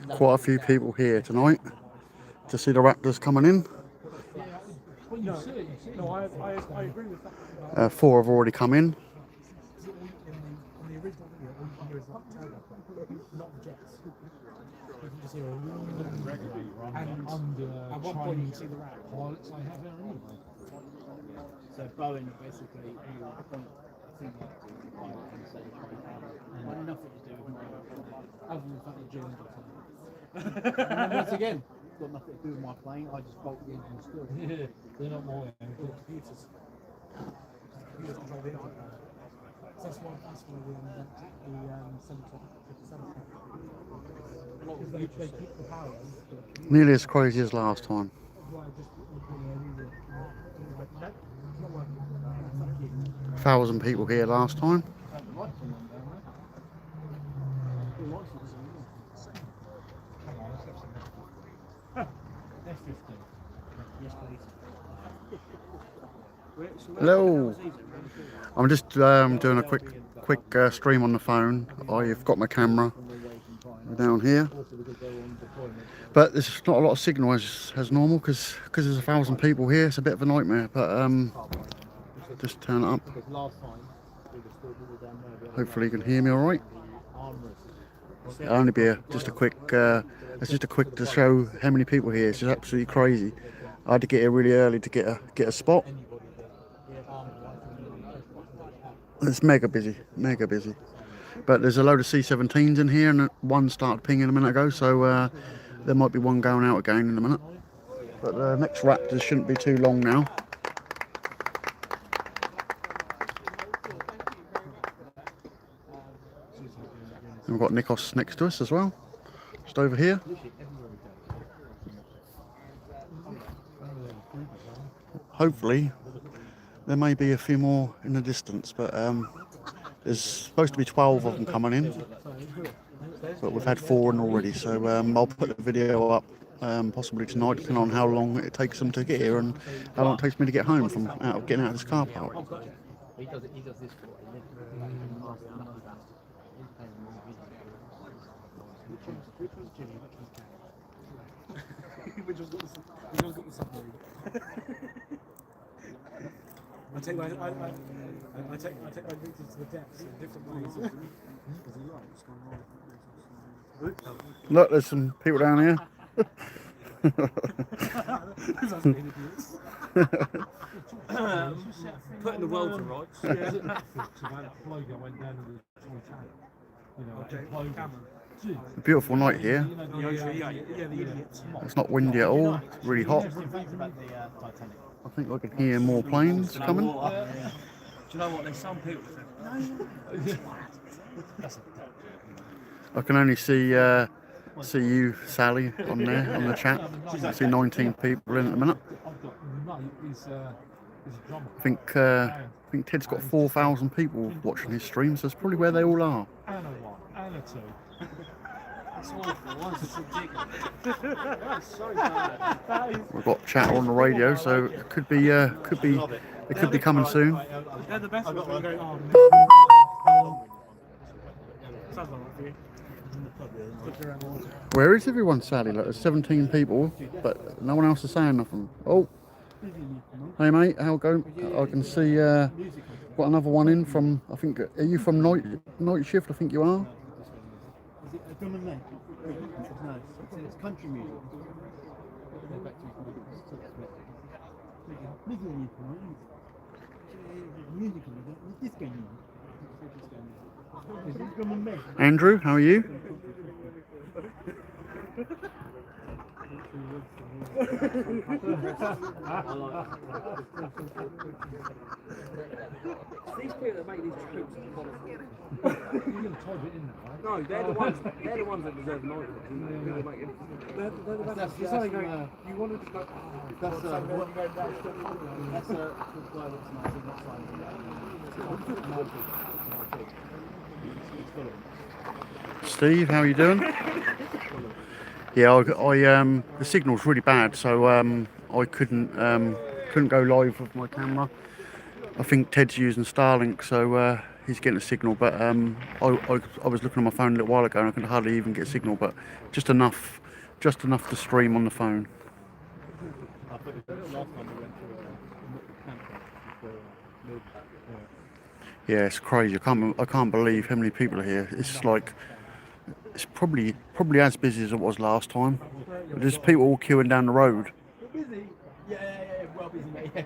Quite a few people here tonight to see the Raptors coming in. 4 have already come in. So Bowen basically nothing to do with my other than the fact that John and once again, it's got nothing to do with my plane. I just bolt the engine still. They're not my computers. Computers control the engine. That's why the they keep the power. Nearly as crazy as last time. 1,000 people here last time. Hello. I'm just doing a quick stream on the phone. I've got my camera down here, but there's not a lot of signal as normal because there's 1,000 people here. It's a bit of a nightmare, but just turn it up. Hopefully you can hear me all right. It'll only be just a quick to show how many people here. It's just absolutely crazy. I had to get here really early to get a spot. It's mega busy. But there's a load of C-17s in here, and one started pinging a minute ago, so there might be one going out again in a minute. But the next Raptors shouldn't be too long now. And we've got Nikos next to us as well, just over here. Hopefully there may be a few more in the distance, but there's supposed to be 12 of them coming in, but we've had 4 in already, so I'll put the video up possibly tonight, depending on how long it takes them to get here and how long it takes me to get home from getting out of this car park. I take my meetings to the depths in different ways. Look, there's some people down here. Putting the world to rights. A beautiful night here. It's not windy at all. It's really hot. I think I can hear more planes coming. Do you know what? There's some people I can only see you, Sally, on there on the chat. I see 19 people in at the minute. I think Ted's got 4,000 people watching his stream, so it's probably where they all are. Anna 1, Anna 2. It's awful. So bad. We've got chat on the radio, so it could be they could be coming soon. They're the best ones. Sounds like for you. Where is everyone, Sally? Like, there's 17 people, but no one else is saying nothing. Oh, hey mate, how go? I can see got another one in from. I think. Are you from night shift? I think you are. Is it a drum and neck? No, it's country music. Andrew, how are you? These people that make these trips are quality. You're going to type it in there, right? No, they're the ones that deserve noise. You wanted to go. That's a guy that's Steve, how are you doing? Yeah, I the signal's really bad, so I couldn't go live with my camera. I think Ted's using Starlink, so he's getting a signal. But I was looking on my phone a little while ago, and I could hardly even get a signal. But just enough to stream on the phone. I think the last time we went to a campsite before Yeah, it's crazy. I can't believe how many people are here. It's like it's probably as busy as it was last time. There's people all queuing down the road. busy. Yeah, well busy, mate.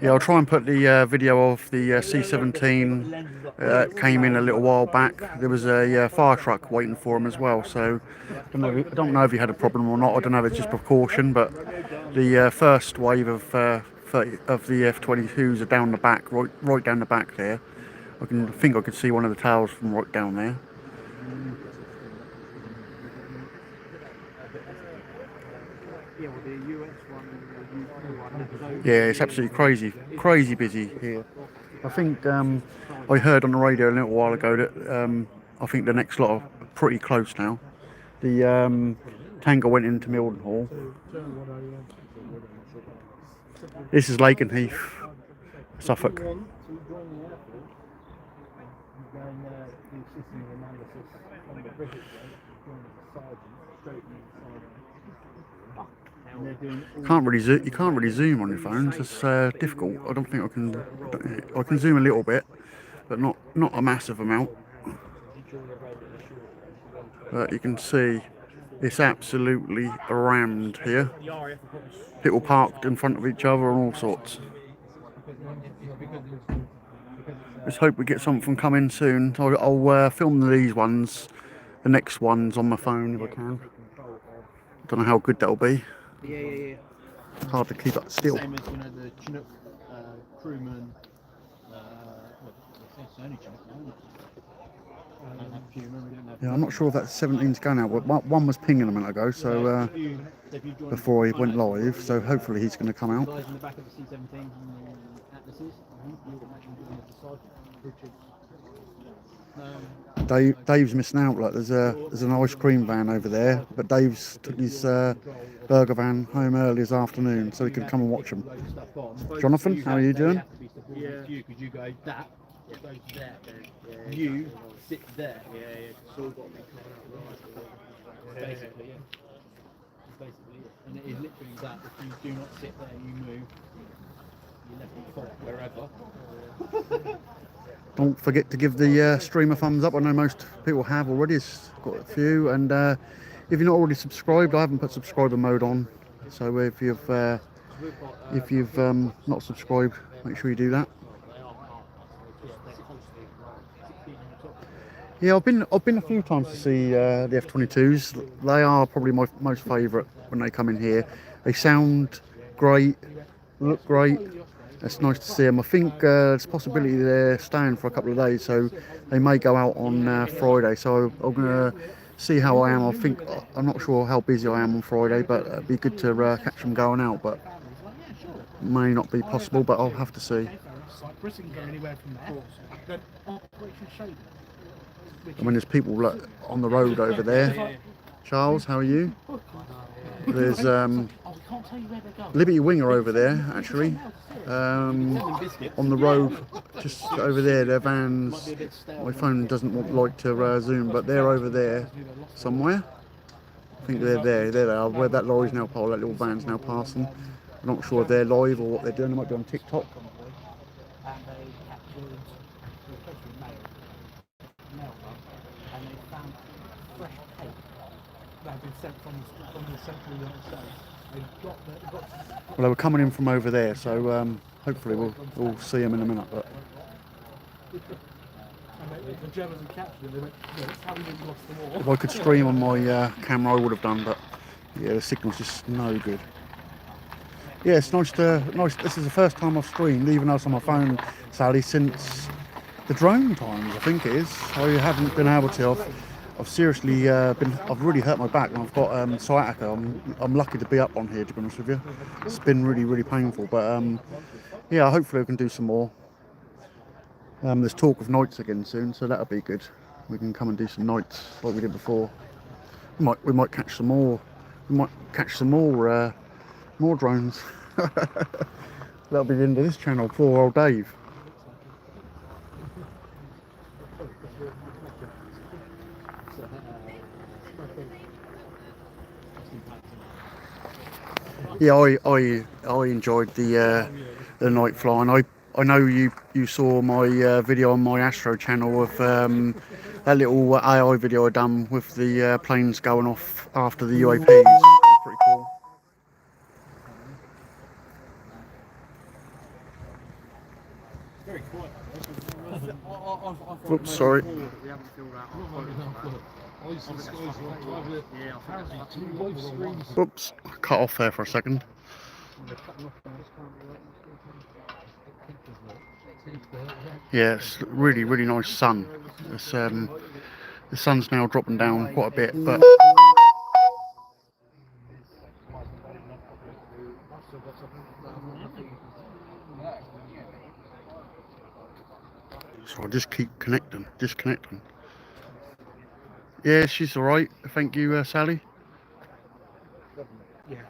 Yeah, I'll try and put the video of the C-17 came in a little while back. There was a fire truck waiting for him as well. So I don't know if he had a problem or not. I don't know if it's just precaution, but the first wave of the F22s are down the back, right down the back there. I think I could see one of the towers from right down there. Yeah, well, the US one and the UK one. Yeah, it's absolutely crazy busy here. I think I heard on the radio a little while ago that I think the next lot are pretty close now. The tanker went into Mildenhall. This is Lakenheath, Suffolk. You can't really zoom on your phones. It's difficult. I don't think I can zoom a little bit, but not a massive amount. But you can see it's absolutely rammed here. People parked in front of each other and all sorts. Let's hope we get something coming soon. I'll film these ones, the next ones on my phone if I can. Don't know how good that'll be. Yeah. It's hard to keep up still. Same as the Chinook crewman. It's only Chinook now, isn't it? Yeah, I'm not sure if that 17's going out, but one was pinging a minute ago, so before he went live, so hopefully he's going to come out. Guys in the back of the C-17s and Atlases. Dave's missing out. Like there's an ice cream van over there, but Dave's took his burger van home early this afternoon, so he could come and watch them. Jonathan, how are you doing? Yeah. Because you go that, it goes there. You sit there. Yeah. It's all got to be basically, It's basically it. And it is literally that. If you do not sit there, you move. You left your foot wherever. Don't forget to give the stream a thumbs up. I know most people have already. It's got a few, and if you're not already subscribed, I haven't put subscriber mode on. So if you've not subscribed, make sure you do that. Yeah, I've been a few times to see the F22s. They are probably my most favourite when they come in here. They sound great, look great. It's nice to see them. I think there's a possibility they're staying for a couple of days, so they may go out on Friday. So I'm going to see how I am. I'm not sure how busy I am on Friday, but it'd be good to catch them going out. But may not be possible, but I'll have to see. I mean, there's people on the road over there. Charles, how are you? There's Liberty Winger over there, actually. On the road, just over there, their vans. My phone doesn't like to zoom, but they're over there somewhere. I think they're there. There they are. Where that lorry's now parked, that little van's now passing. I'm not sure if they're live or what they're doing. They might be on TikTok. Well, they were coming in from over there, so hopefully we'll see them in a minute. But if I could stream on my camera, I would have done. But yeah, the signal's just no good. Yeah, it's nice. This is the first time I've streamed, even though it's on my phone, Sally, since the drone times. I think it is. I haven't been able to. I've seriously I've really hurt my back, and I've got sciatica. I'm lucky to be up on here, to be honest with you. It's been really painful, but yeah, hopefully we can do some more. There's talk of nights again soon, so that'll be good. We can come and do some nights like we did before. We might catch some more. We might catch some more drones. that'll be the end of this channel. Poor old Dave. Yeah, I enjoyed the night flying. I know you saw my video on my Astro channel of that little AI video I done with the planes going off after the UAPs. It was pretty cool. Very quiet. Oops, sorry. We haven't filled out our photos. Yeah, Oops, cut off there for a second. Yeah, it's really, really nice sun. It's, the sun's now dropping down quite a bit, but so I just keep disconnecting. Yeah, she's all right. Thank you, Sally. Yeah.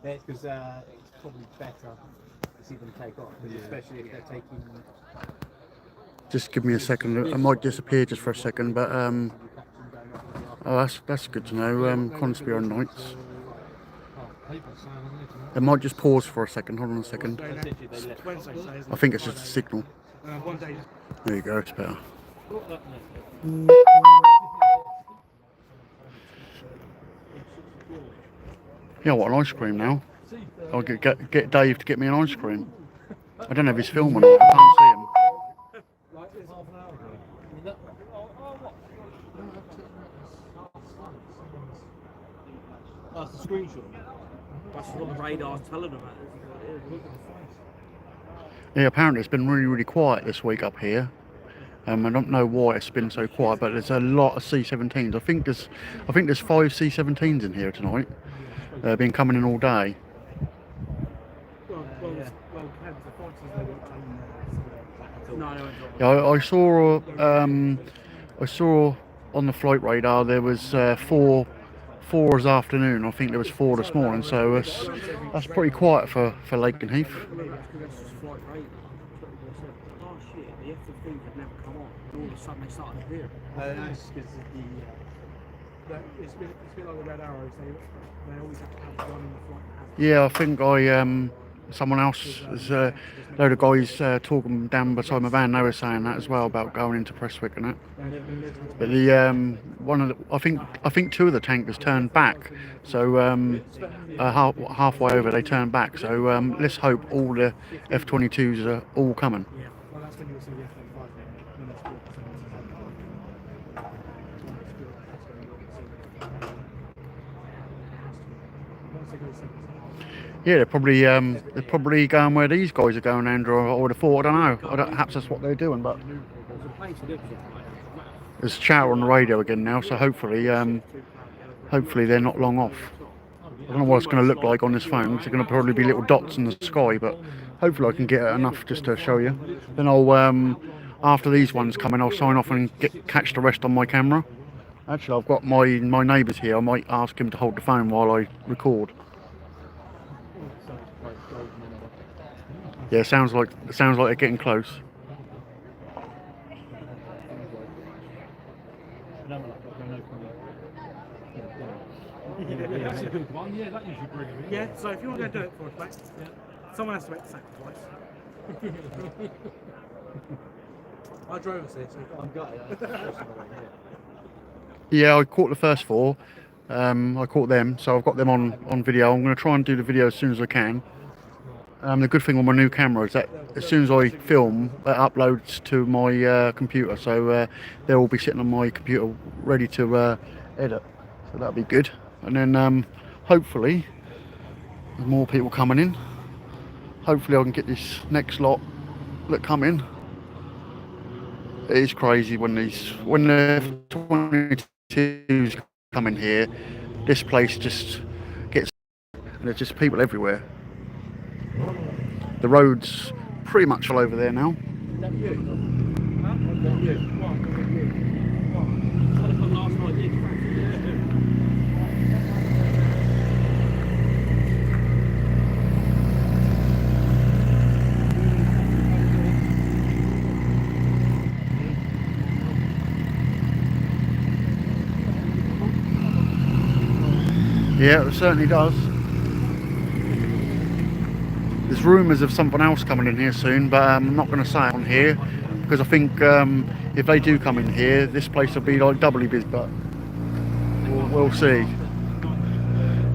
Yeah, because it's probably better to see them take off, especially if they're taking. Just give me a second. I might disappear just for a second, but oh, that's good to know. Coningsby on nights. I might just pause for a second. Hold on a second. I think it's just a signal. There you go. It's better. Yeah, I want an ice cream now. I'll get Dave to get me an ice cream. I don't know if he's filming it. I can't see him. That's the screenshot. That's what the radar's telling them. Yeah, apparently it's been really, really quiet this week up here. I don't know why it's been so quiet, but there's a lot of C-17s. I think there's 5 C-17s in here tonight. They've been coming in all day. Yeah, I saw on the flight radar there was four this afternoon. I think there was 4 this morning, so that's pretty quiet for Lakenheath. The F22s have never come on, and all of a sudden they started appearing. That's because it's been like the Red Arrows. They always have to have one in the front. Yeah, I think someone else, there's a load of guys talking down beside my van. They were saying that as well about going into Prestwick and that. But I think 2 of the tankers turned back. So halfway over they turned back. So let's hope all the F22s are all coming. Well, that's when you see the F25. Yeah, they're probably going where these guys are going, Andrew. I would have thought. I don't know. Perhaps that's what they're doing. But there's chatter on the radio again now, so hopefully they're not long off. I don't know what it's going to look like on this phone. It's going to probably be little dots in the sky, but hopefully I can get enough just to show you. Then I'll after these ones come in, I'll sign off and catch the rest on my camera. Actually, I've got my neighbours here. I might ask him to hold the phone while I record. Yeah, sounds like they're getting close. Yeah, so if you want to go do it for us, mate, someone has to make the sacrifice. I drove us here, so I've got it. Yeah, I caught the first 4. I caught them, so I've got them on video. I'm going to try and do the video as soon as I can. The good thing with my new camera is that as soon as I film, it uploads to my computer, so they'll all be sitting on my computer ready to edit. So that'll be good. And then hopefully, there's more people coming in. Hopefully I can get this next lot that come in. It is crazy when the F22s come in here. This place just gets And there's just people everywhere. The road's pretty much all over there now. Yeah, it certainly does. There's rumours of something else coming in here soon, but I'm not going to say it on here because I think if they do come in here, this place will be like doubly busy. But we'll see.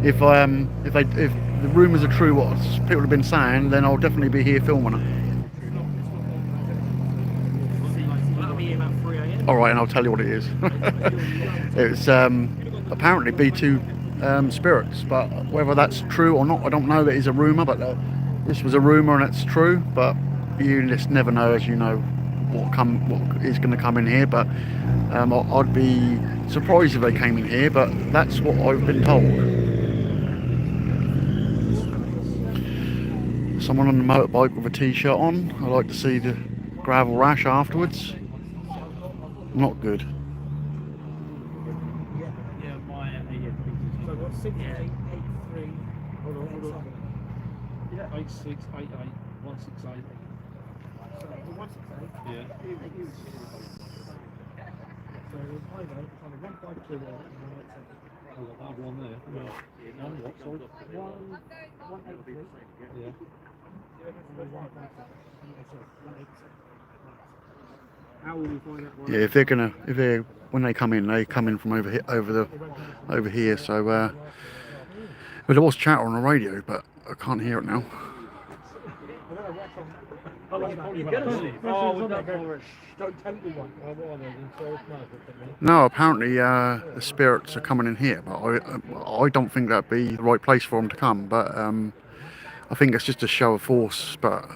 If the rumours are true, what people have been saying, then I'll definitely be here filming it. All right, and I'll tell you what it is. It's apparently B2 spirits, but whether that's true or not, I don't know. That is a rumour, but this was a rumour and it's true. But you just never know, as you know, what is going to come in here. But I'd be surprised if they came in here. But that's what I've been told. Someone on the motorbike with a t-shirt on. I like to see the gravel rash afterwards. Not good. So I've got 6883. Hold on. Yeah. 8688 168. So 168. Yeah. So I know it's on a 152 and 187. Oh, that one there. Yeah. One what? Sorry. 183. Yeah. How will we find out? Yeah, when they come in from over here. So, well, there was chatter on the radio, but I can't hear it now. No, apparently the spirits are coming in here, but I don't think that'd be the right place for them to come. But I think it's just a show of force. But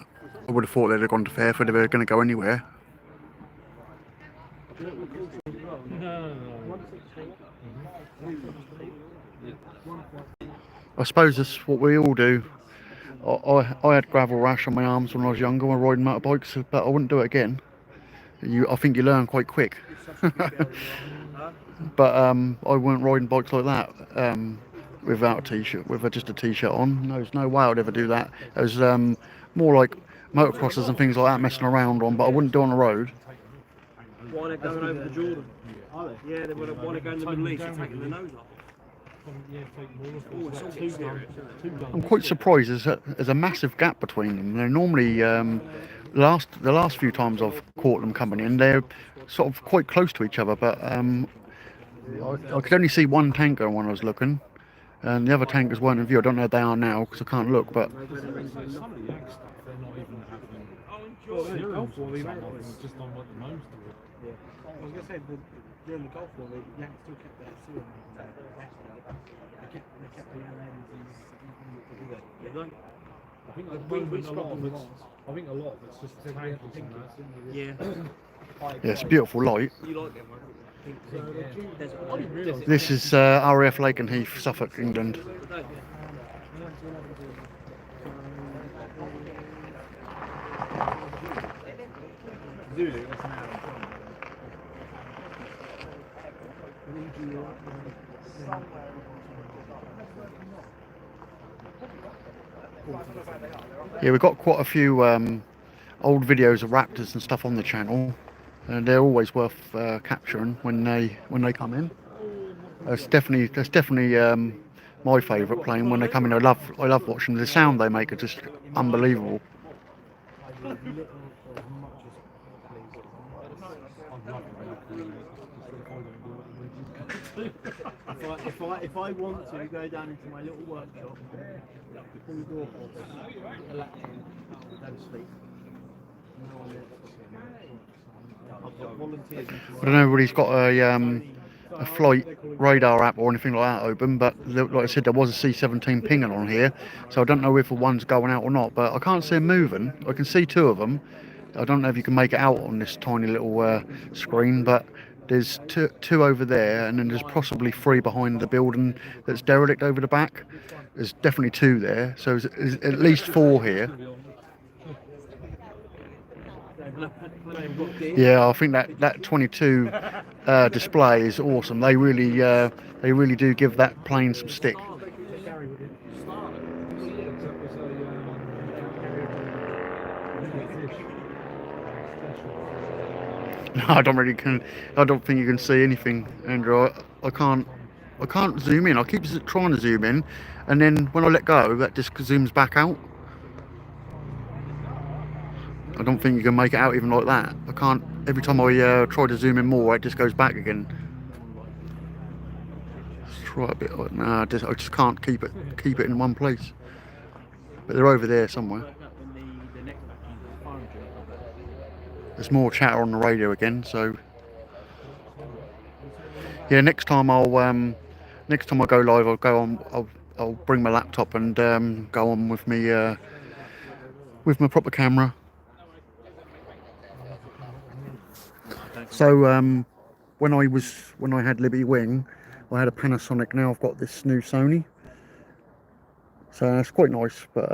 I would have thought they'd have gone to Fairford if they were going to go anywhere. I suppose that's what we all do. I had gravel rash on my arms when I was younger when riding motorbikes, but I wouldn't do it again. I think you learn quite quick. But I weren't riding bikes like that without a t-shirt, with just a t-shirt on. There's no way I'd ever do that. It was more like motocrossers and things like that messing around on, but I wouldn't do it on the road. Why they're going over the Jordan? Are they? Yeah, they want to go in the Middle East and taking the nose off. I'm quite surprised. There's a massive gap between them. They're normally the last few times I've caught them coming in, they're sort of quite close to each other. But I could only see one tanker when I was looking, and the other tankers weren't in view. I don't know if they are now because I can't look. But I was going to say, during the Gulf War, the Yanks still kept their seal on they kept the LMs and I think a lot of it's just tankers and that. Yeah. yeah, it's a beautiful light. You like them, right? This is RAF Lakenheath, Suffolk, England. Zulu, that's an hour. Yeah, we've got quite a few old videos of raptors and stuff on the channel, and they're always worth capturing when they come in. That's definitely my favourite plane when they come in. I love watching the sound they make. It's just unbelievable. If I want to go down into my little workshop, pull the door off, a laptop, go to sleep. No one else. I've got volunteers. I don't know whether he's got a flight radar app or anything like that open, but like I said, there was a C-17 pinging on here, so I don't know if the one's going out or not, but I can't see them moving. I can see two of them. I don't know if you can make it out on this tiny little screen, but There's two over there, and then there's possibly 3 behind the building that's derelict over the back. There's definitely 2 there, so there's at least 4 here. Yeah, I think that 22 display is awesome. They really do give that plane some stick. No, I don't think you can see anything, Andrew. I can't zoom in. I keep trying to zoom in, and then when I let go, that just zooms back out. I don't think you can make it out even like that. I can't. Every time I try to zoom in more, it just goes back again. Let's try a bit. Nah, I just can't keep it in one place. But they're over there somewhere. There's more chatter on the radio again, so yeah. Next time I go live, I'll go on. I'll bring my laptop and go on with me with my proper camera. So when I had Libby Wing, I had a Panasonic. Now I've got this new Sony, so it's quite nice, but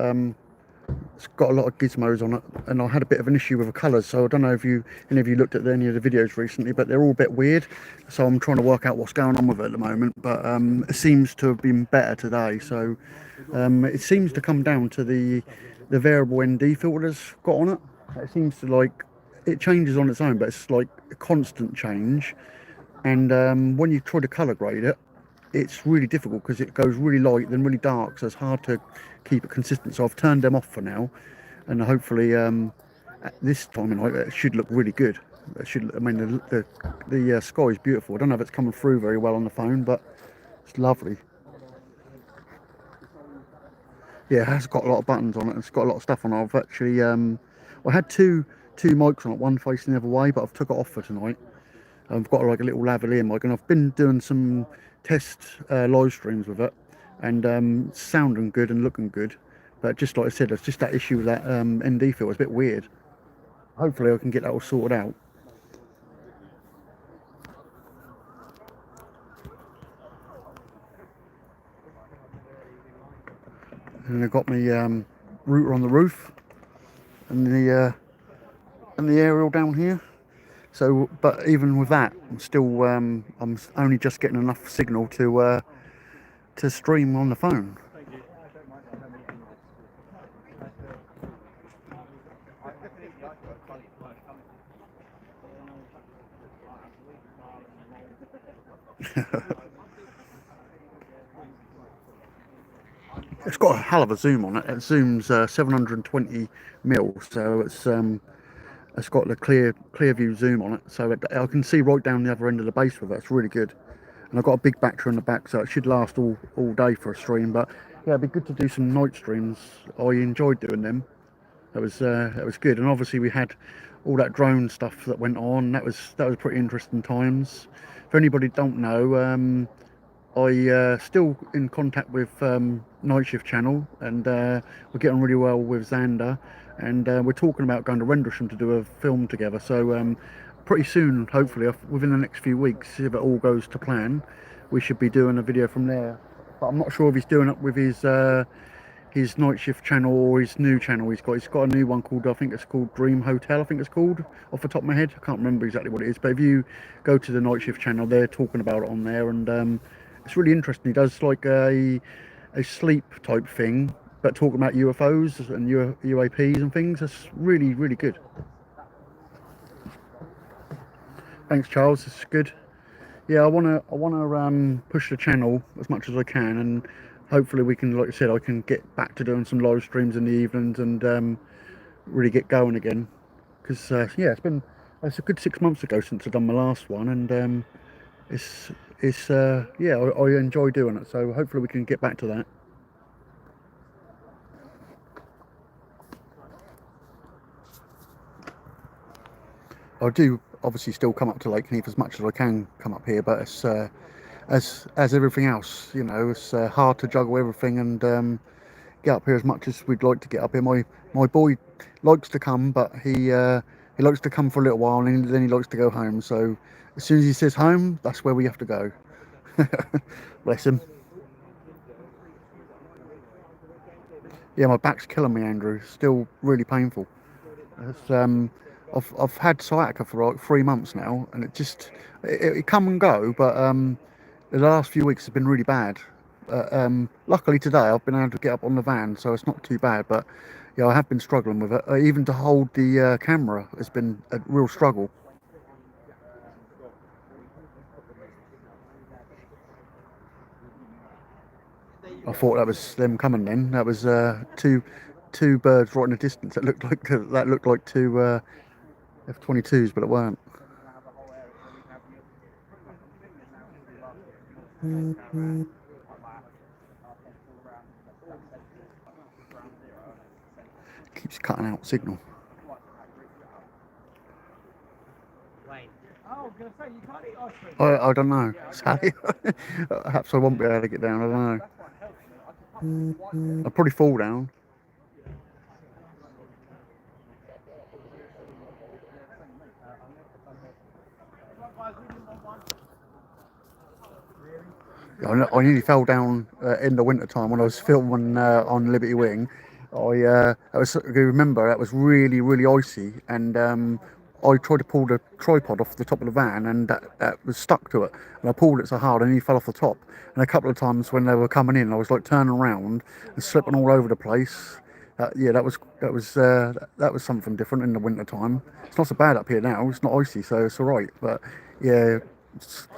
it's got a lot of gizmos on it, and I had a bit of an issue with the colours. So I don't know if any of you looked at any of the videos recently, but they're all a bit weird. So I'm trying to work out what's going on with it at the moment. But it seems to have been better today. So it seems to come down to the variable ND filters got on it. It seems to it changes on its own, but it's like a constant change. And when you try to colour grade it, it's really difficult because it goes really light then really dark, so it's hard to keep it consistent. So I've turned them off for now, and hopefully this time of night it should look really good. I mean, the sky is beautiful. I don't know if it's coming through very well on the phone, but it's lovely. Yeah, it has got a lot of buttons on it. It's got a lot of stuff on it. I've actually I had two mics on it, one facing the other way, but I've took it off for tonight. I've got like a little lavalier mic, and I've been doing some test live streams with it, and sounding good and looking good. But just like I said, it's just that issue with that ND filter. It's a bit weird. Hopefully I can get that all sorted out. And I've got my router on the roof, and the aerial down here. So, but even with that, I'm still I'm only just getting enough signal to stream on the phone. It's got a hell of a zoom on it. It zooms 720 mil, so it's got the clear view zoom on it, so I can see right down the other end of the base with it. It's really good, and I've got a big battery on the back, so it should last all day for a stream. But yeah, it'd be good to do some night streams. I enjoyed doing them. That was good, and obviously we had all that drone stuff that went on. That was pretty interesting times. For anybody who don't know, I still in contact with Night Shift Channel, and we're getting really well with Xander, and we're talking about going to Rendlesham to do a film together. So pretty soon, hopefully within the next few weeks, if it all goes to plan, we should be doing a video from there. But I'm not sure if he's doing it with his Night Shift channel or his new channel. He's got a new one called, I think it's called Dream Hotel, I think it's called, off the top of my head. I can't remember exactly what it is, but if you go to the Night Shift channel, they're talking about it on there, and it's really interesting. He does like a sleep type thing, but talking about UFOs and UAPs and things. That's really, really good. Thanks, Charles. It's good. Yeah, I wanna push the channel as much as I can, and hopefully we can, like I said, I can get back to doing some live streams in the evenings and really get going again. Because yeah, it's a good 6 months ago since I've done my last one, and it's yeah, I enjoy doing it, so hopefully we can get back to that. I do obviously still come up to Lakenheath as much as I can come up here, but it's as everything else, you know, it's hard to juggle everything and get up here as much as we'd like to get up here. My boy likes to come, but he He likes to come for a little while and then he likes to go home. So as soon as he says home, that's where we have to go. Bless him. Yeah, my back's killing me, Andrew. Still really painful. It's, I've had sciatica for like 3 months now, and it come and go. But the last few weeks have been really bad. Luckily today I've been able to get up on the van, so it's not too bad. But yeah, I have been struggling with it. Even to hold the camera has been a real struggle. I thought that was them coming then. That was two birds right in the distance. That looked like two F22s, but it weren't. Keeps cutting out signal. I don't know, Sally. Perhaps I won't be able to get down. I don't know. I'll probably fall down. I nearly fell down in the winter time when I was filming on Liberty Wing. I remember that was really, really icy, and I tried to pull the tripod off the top of the van, and that was stuck to it. And I pulled it so hard, and he fell off the top. And a couple of times when they were coming in, I was like turning around and slipping all over the place. Yeah, that was something different in the winter time. It's not so bad up here now. It's not icy, so it's all right. But yeah,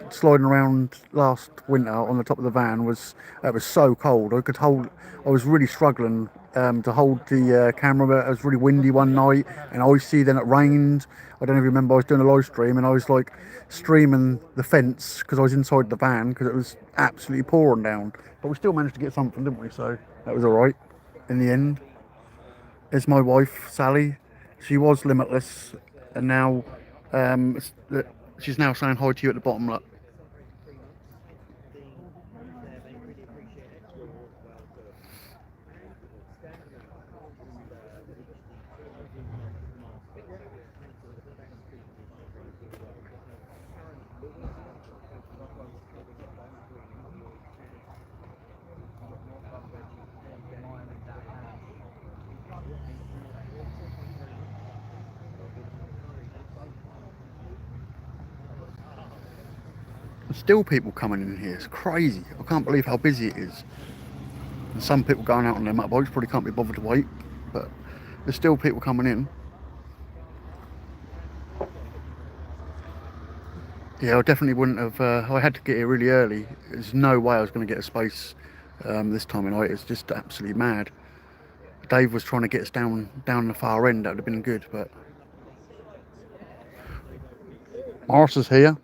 sliding around last winter on the top of the van was so cold. I was really struggling to hold the camera. It was really windy one night and icy. Then it rained. I don't even remember. I was doing a live stream and I was like streaming the fence because I was inside the van because it was absolutely pouring down. But we still managed to get something, didn't we? So that was all right in the end. There's my wife, Sally. She was limitless, and now she's now saying hi to you at the bottom. Look. Still people coming in here. It's crazy. I can't believe how busy it is. And some people going out on their motorbikes probably can't be bothered to wait, but there's still people coming in. Yeah, I definitely wouldn't have. I had to get here really early. There's no way I was going to get a space this time of night. It's just absolutely mad. Dave was trying to get us down the far end. That would have been good, but Morris is here.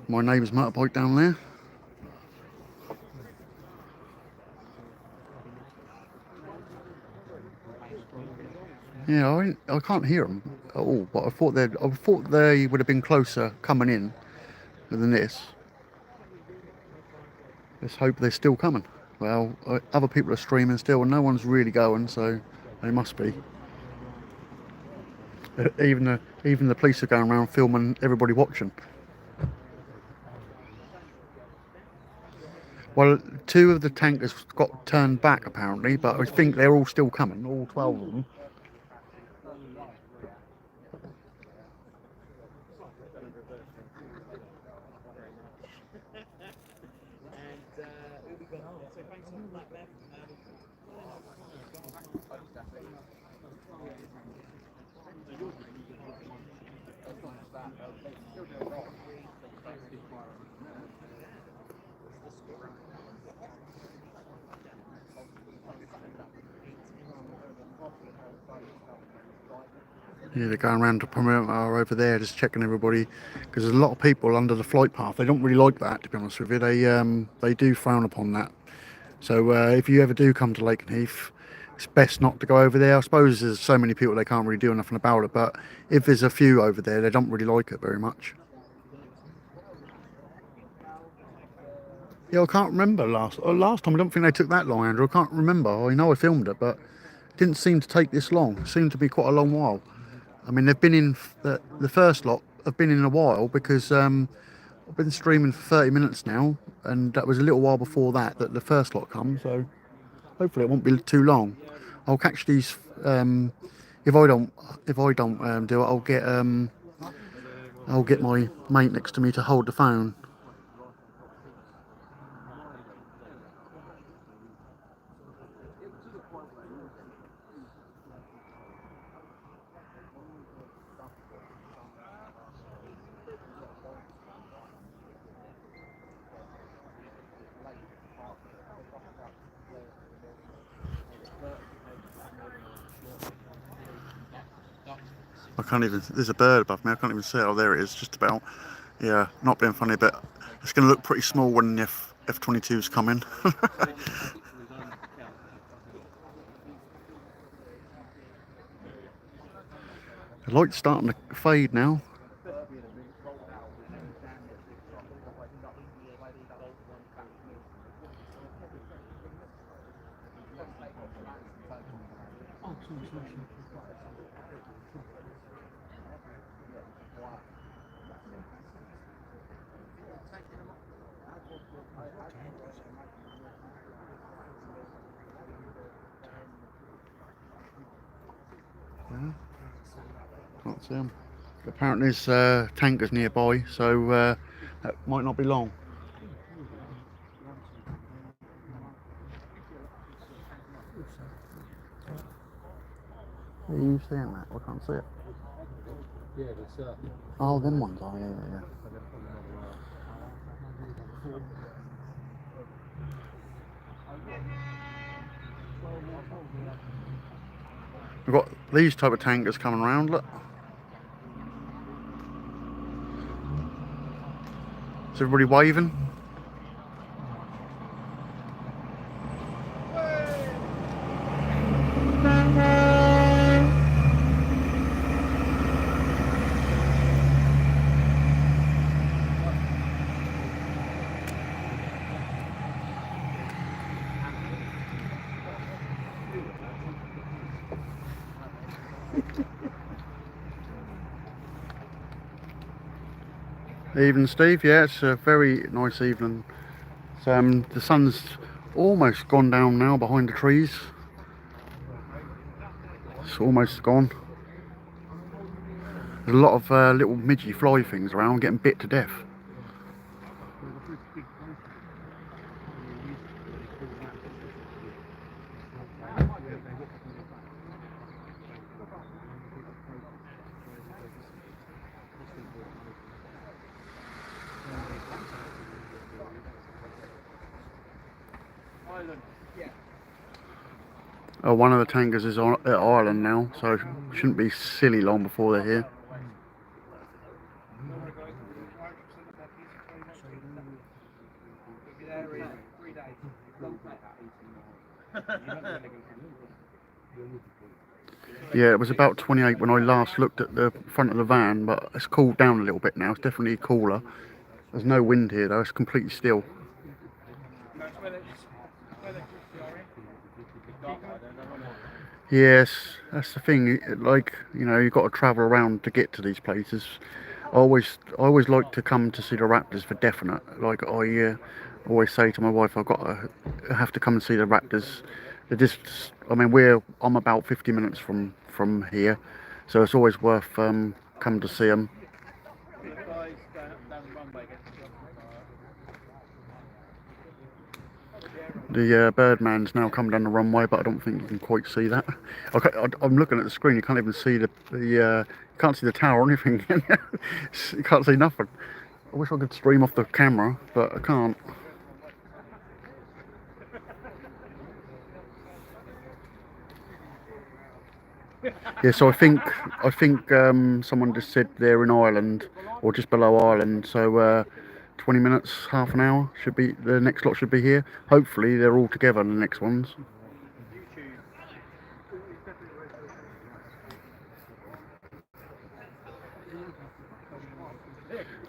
My neighbour's motorbike down there. Yeah, I can't hear them at all, but I thought they would have been closer coming in than this. Let's hope they're still coming. Well, other people are streaming still, and no one's really going, so they must be. Even the police are going around filming everybody watching. Well, 2 of the tankers got turned back apparently, but I think they're all still coming, all 12 of them. Yeah, they're going around the perimeter over there, just checking everybody, because there's a lot of people under the flight path. They don't really like that, to be honest with you. They do frown upon that. So if you ever do come to Lakenheath, it's best not to go over there. I suppose there's so many people they can't really do nothing about it, but if there's a few over there, they don't really like it very much. Yeah, I can't remember last time. I don't think they took that long, Andrew. I can't remember. I know I filmed it, but it didn't seem to take this long. It seemed to be quite a long while. I mean, they've been in the first lot have been in a while because I've been streaming for 30 minutes now, and that was a little while before that the first lot come. So hopefully it won't be too long. I'll catch these. If I don't do it, I'll get my mate next to me to hold the phone. I can't even, there's a bird above me, I can't even see it. Oh, there it is, just about. Yeah, not being funny, but it's going to look pretty small when the F22's coming. The light's starting to fade now. Can't see them. Apparently there's tankers nearby, so that might not be long. Are you seeing that? I can't see it. Yeah, but Oh, them ones are, yeah. We've got these type of tankers coming around, look. Is everybody waving? Evening, Steve. Yeah, it's a very nice evening. So, the sun's almost gone down now behind the trees. It's almost gone. There's a lot of little midgy fly things around getting bit to death. One of the tankers is at Ireland now, so it shouldn't be silly long before they're here. Yeah, it was about 28 when I last looked at the front of the van, but it's cooled down a little bit now. It's definitely cooler. There's no wind here though, it's completely still. Yes, that's the thing. Like, you know, you've got to travel around to get to these places. I always like to come to see the Raptors for definite. Like I always say to my wife, I have to come and see the Raptors. They're just, I mean, I'm about 50 minutes from here, so it's always worth coming to see them. The Birdman's now come down the runway, but I don't think you can quite see that. I'm looking at the screen. You can't even see you can't see the tower or anything. You can't see nothing. I wish I could stream off the camera, but I can't. Yeah, so I think someone just said they're in Ireland or just below Ireland. So 20 minutes, half an hour should be the next lot should be here. Hopefully they're all together in the next ones.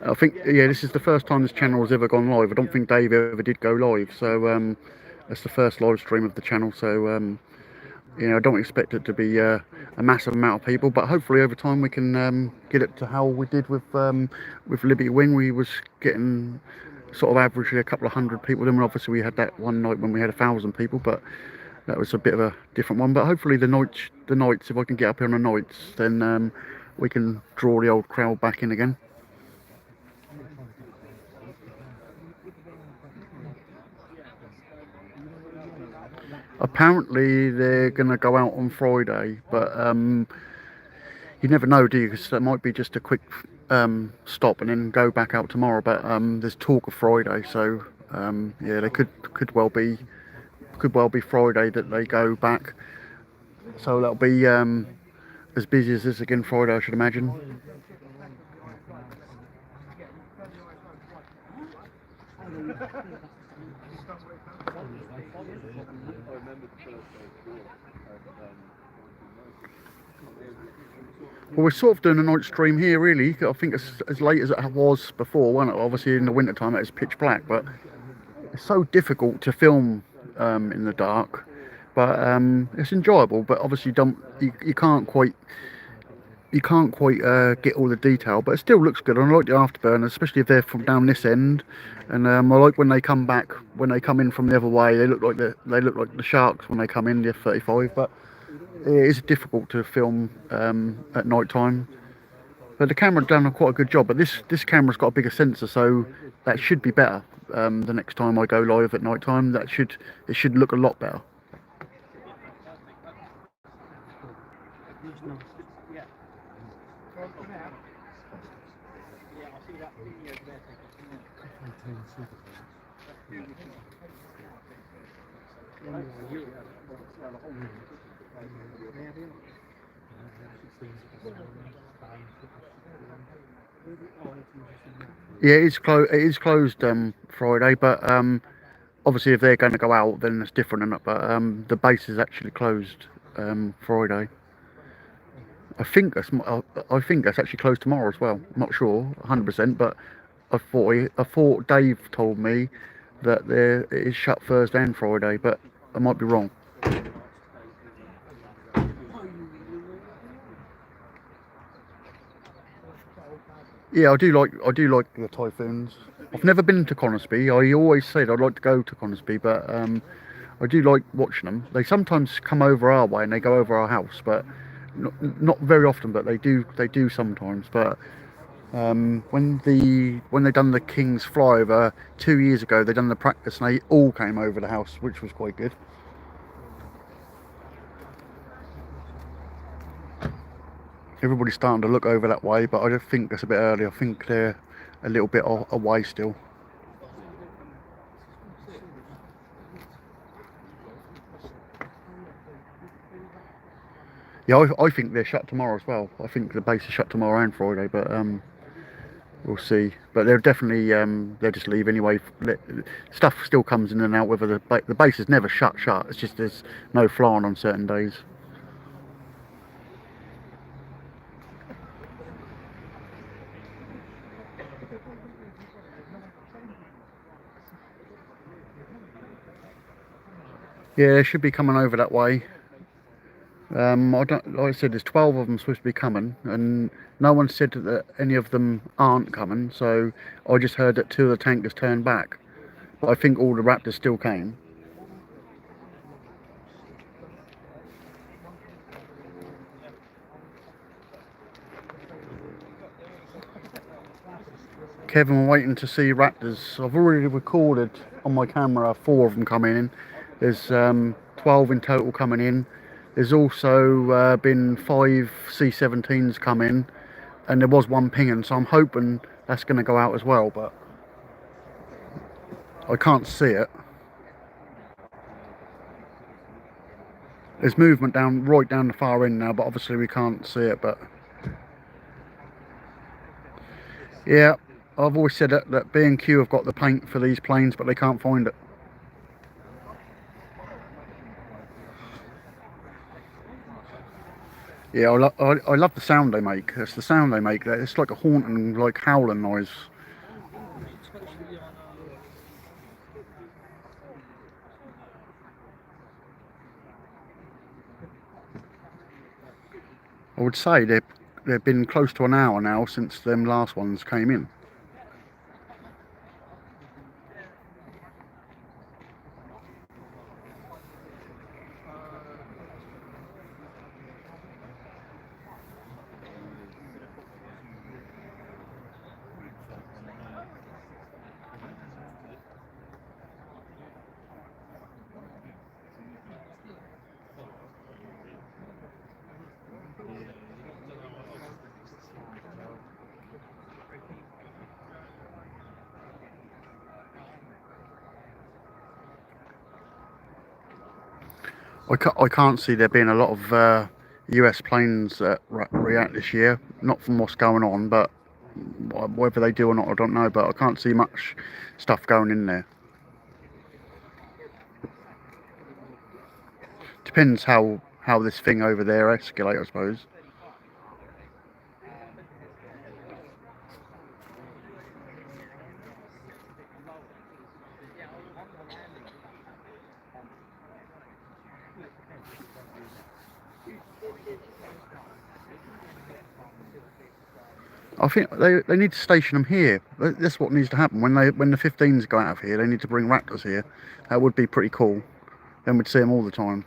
I think, yeah, this is the first time this channel has ever gone live. I don't think Dave ever did go live, so that's the first live stream of the channel. So you know, I don't expect it to be a massive amount of people, but hopefully over time we can get it to how we did with Liberty Wing. We was getting sort of averagely a couple of hundred people. Then obviously we had that one night when we had 1,000 people, but that was a bit of a different one. But hopefully the nights, if I can get up here on the nights, then we can draw the old crowd back in again. Apparently they're going to go out on Friday, but you never know, do you? Because that might be just a quick stop and then go back out tomorrow. But there's talk of Friday, so yeah, they could well be Friday that they go back. So that'll be as busy as this again Friday, I should imagine. Well, we're sort of doing a night stream here, really. I think it's as late as it was before, wasn't it? Obviously, in the winter time, it was pitch black, but it's so difficult to film in the dark. But it's enjoyable. But obviously, you can't quite get all the detail. But it still looks good. And I like the Afterburners, especially if they're from down this end. And I like when they come back, when they come in from the other way. They look like the sharks when they come in, the F-35. But it is difficult to film at night time, but the camera done quite a good job. But this camera's got a bigger sensor, so that should be better the next time I go live at night time. It should look a lot better. Yeah, it is closed Friday, but obviously if they're going to go out, then it's different, isn't it? But the base is actually closed Friday. I think that's actually closed tomorrow as well. I'm not sure 100%, but I thought Dave told me that it is shut Thursday and Friday, but I might be wrong. Yeah, I do like the Typhoons. I've never been to Coningsby. I always said I'd like to go to Coningsby, but I do like watching them. They sometimes come over our way and they go over our house, but not very often. But they do sometimes. But when they done the King's flyover 2 years ago, they done the practice and they all came over the house, which was quite good. Everybody's starting to look over that way, but I just think it's a bit early. I think they're a little bit away still. Yeah, I think they're shut tomorrow as well. I think the base is shut tomorrow and Friday, but we'll see. But they're definitely they'll just leave anyway. Stuff still comes in and out. Whether the base is never shut. It's just there's no flying on certain days. Yeah, they should be coming over that way. Like I said, there's 12 of them supposed to be coming, and no one said that any of them aren't coming. So I just heard that 2 of the tankers turned back, but I think all the Raptors still came. Kevin, we're waiting to see Raptors. I've already recorded on my camera 4 of them coming in. There's 12 in total coming in. There's also been 5 C-17s come in, and there was 1 pinging, so I'm hoping that's going to go out as well, but I can't see it. There's movement right down the far end now, but obviously we can't see it. But yeah, I've always said that B&Q have got the paint for these planes, but they can't find it. Yeah, I love the sound they make. It's the sound they make. It's like a haunting, like howling noise. I would say they've been close to an hour now since them last ones came in. I can't see there being a lot of US planes that react this year. Not from what's going on, but whether they do or not, I don't know. But I can't see much stuff going in there. Depends how this thing over there escalates, I suppose. I think they need to station them here. That's what needs to happen when the 15s go out of here. They need to bring Raptors here. That would be pretty cool. Then we'd see them all the time.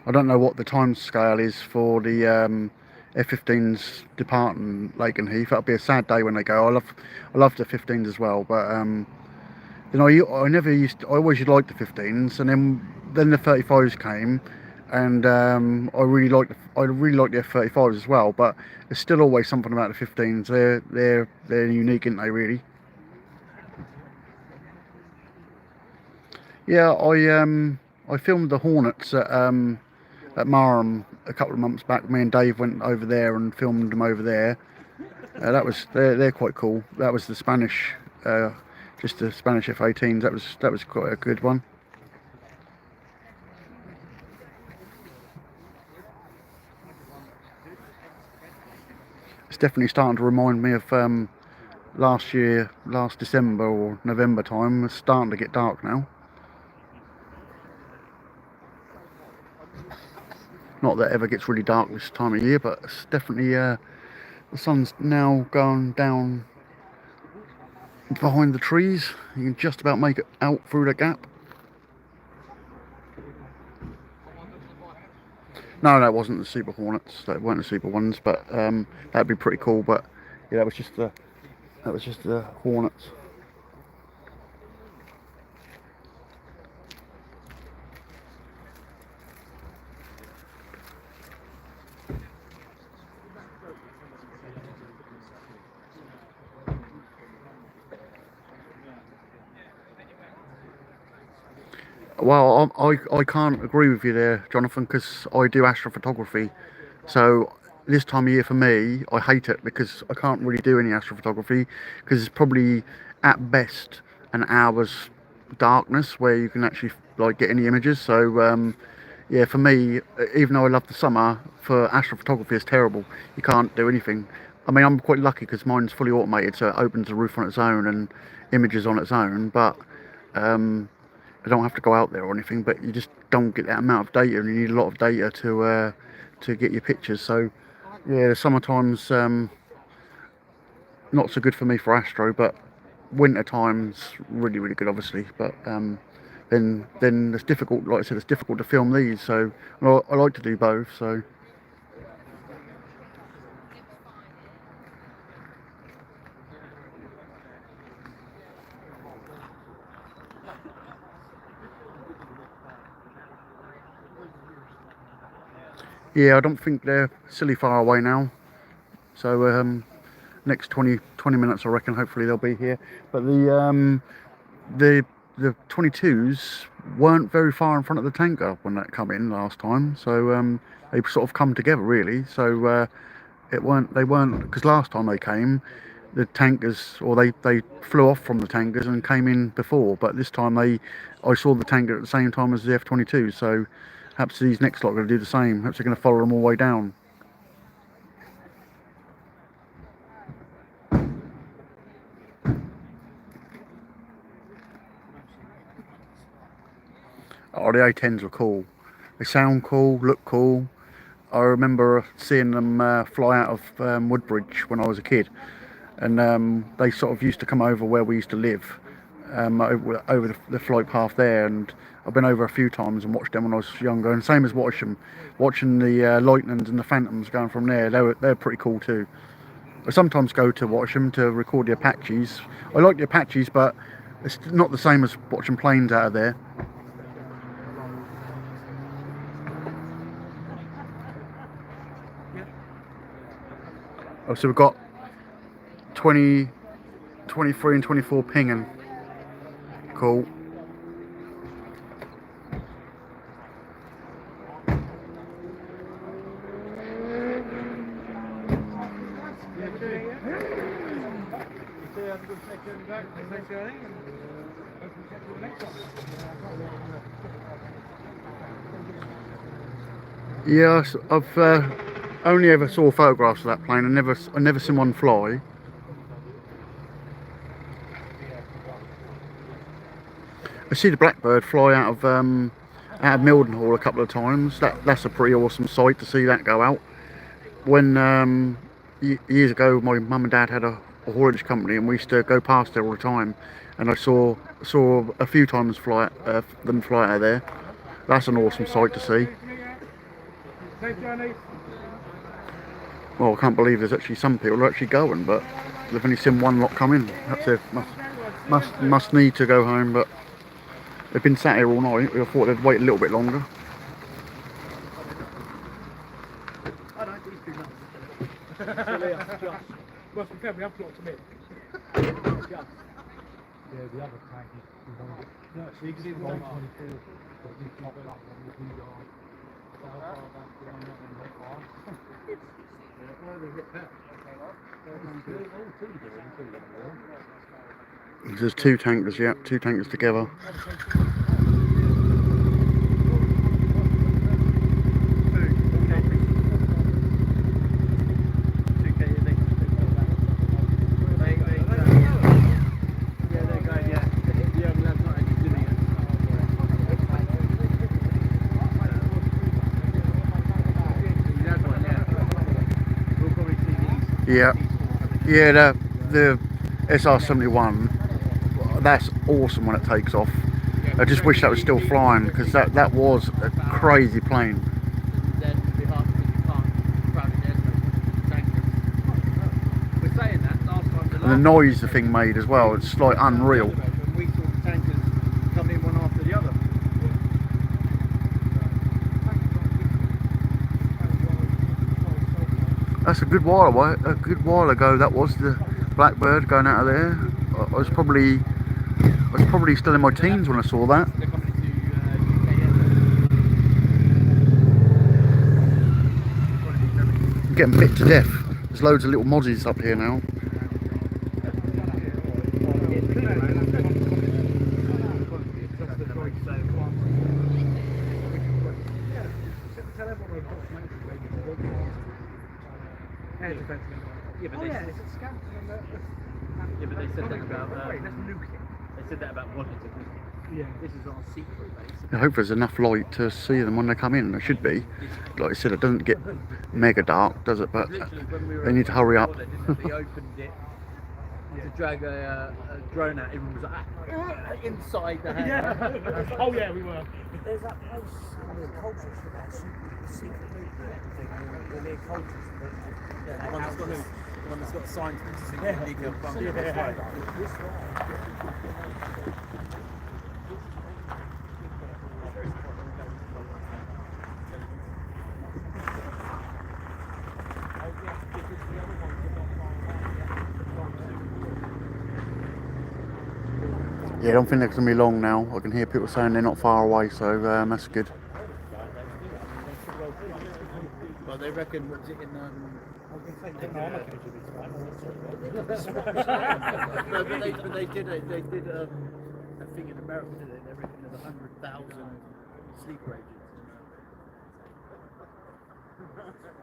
I don't know what the time scale is for the F-15s departing Lakenheath. That'll be a sad day when they go. I love the 15s as well, but you know, I always liked the 15s, and then the 35s came, and I really like the F-35s as well. But there's still always something about the 15s. They're unique, aren't they? Really. Yeah, I filmed the Hornets at Marham a couple of months back. Me and Dave went over there and filmed them over there. They're quite cool. That was the Spanish, just the Spanish F-18s. That was quite a good one. It's definitely starting to remind me of last December or November time. It's starting to get dark now. Not that it ever gets really dark this time of year, but it's definitely the sun's now going down behind the trees. You can just about make it out through the gap. No, that wasn't the Super Hornets. That weren't the Super ones, but that'd be pretty cool. But yeah, that was just the Hornets. Well, I can't agree with you there, Jonathan, because I do astrophotography. So this time of year for me, I hate it because I can't really do any astrophotography because it's probably at best an hour's darkness where you can actually like get any images. So yeah, for me, even though I love the summer, for astrophotography it's terrible. You can't do anything. I mean, I'm quite lucky because mine's fully automated, so it opens the roof on its own and images on its own. But I don't have to go out there or anything, but you just don't get that amount of data, and you need a lot of data to get your pictures. So yeah, the summertime's not so good for me for astro, but winter time's really good, obviously. But then it's difficult, like I said, it's difficult to film these. So I like to do both. So. Yeah, I don't think they're silly far away now. So next 20 minutes, I reckon. Hopefully they'll be here. But the 22s weren't very far in front of the tanker when that come in last time. So they sort of come together really. So they weren't because last time they came, the tankers, or they flew off from the tankers and came in before. But this time I saw the tanker at the same time as the F22. So perhaps these next lot are going to do the same. Perhaps they're going to follow them all the way down. Oh, the A10s were cool. They sound cool, look cool. I remember seeing them fly out of Woodbridge when I was a kid, and they sort of used to come over where we used to live, over the flight path there, and I've been over a few times and watched them when I was younger, and same as watching the Lightnings and the Phantoms going from there. They're pretty cool too. I sometimes go to watch them to record the Apaches. I like the Apaches, but it's not the same as watching planes out of there. Oh, so we've got 20, 23 and 24 pinging. Cool. Yes, I've only ever saw photographs of that plane. I never seen one fly. I see the Blackbird fly out of Mildenhall a couple of times. That's a pretty awesome sight to see that go out. When years ago, my mum and dad had a haulage company, and we used to go past there all the time. And I saw a few times them fly out of there. That's an awesome sight to see. Well, I can't believe there's actually some people who are actually going, but they've only seen one lot come in. That's it. Must need to go home, but they've been sat here all night. I thought they'd wait a little bit longer. Well, to be fair, we have got to admit. Yeah, the other tank is on it. No, so you can see the 124, but you can pop it up on the VR. There's two tankers, yeah, two tankers together. Yeah, the SR-71, that's awesome when it takes off. I just wish that was still flying, because that was a crazy plane. And the noise the thing made as well, it's like unreal. We saw the tankers come in one after the other. That's a good while ago. That was the Blackbird going out of there. I was probably still in my teens when I saw that. I'm getting bit to death. There's loads of little mozzies up here now. Yeah, but they said that about they said that about Washington. Yeah, this is our secret base. I hope there's enough light to see them when they come in. There should be. Like I said, it doesn't get mega dark, does it? But they need to hurry up. They opened it to drag a drone out. Everyone was like inside the hangar. Yeah. Oh yeah, we were. There's that place near Colchester for that secret thing near Colchester. Yeah, the one that's got a sign to see illegal bunker. Yeah, I don't think they're going to be long now. I can hear people saying they're not far away, so that's good. Well, they reckon what's it in no, but they did a thing in America, didn't they? They reckon there's 100,000 sleeper agents.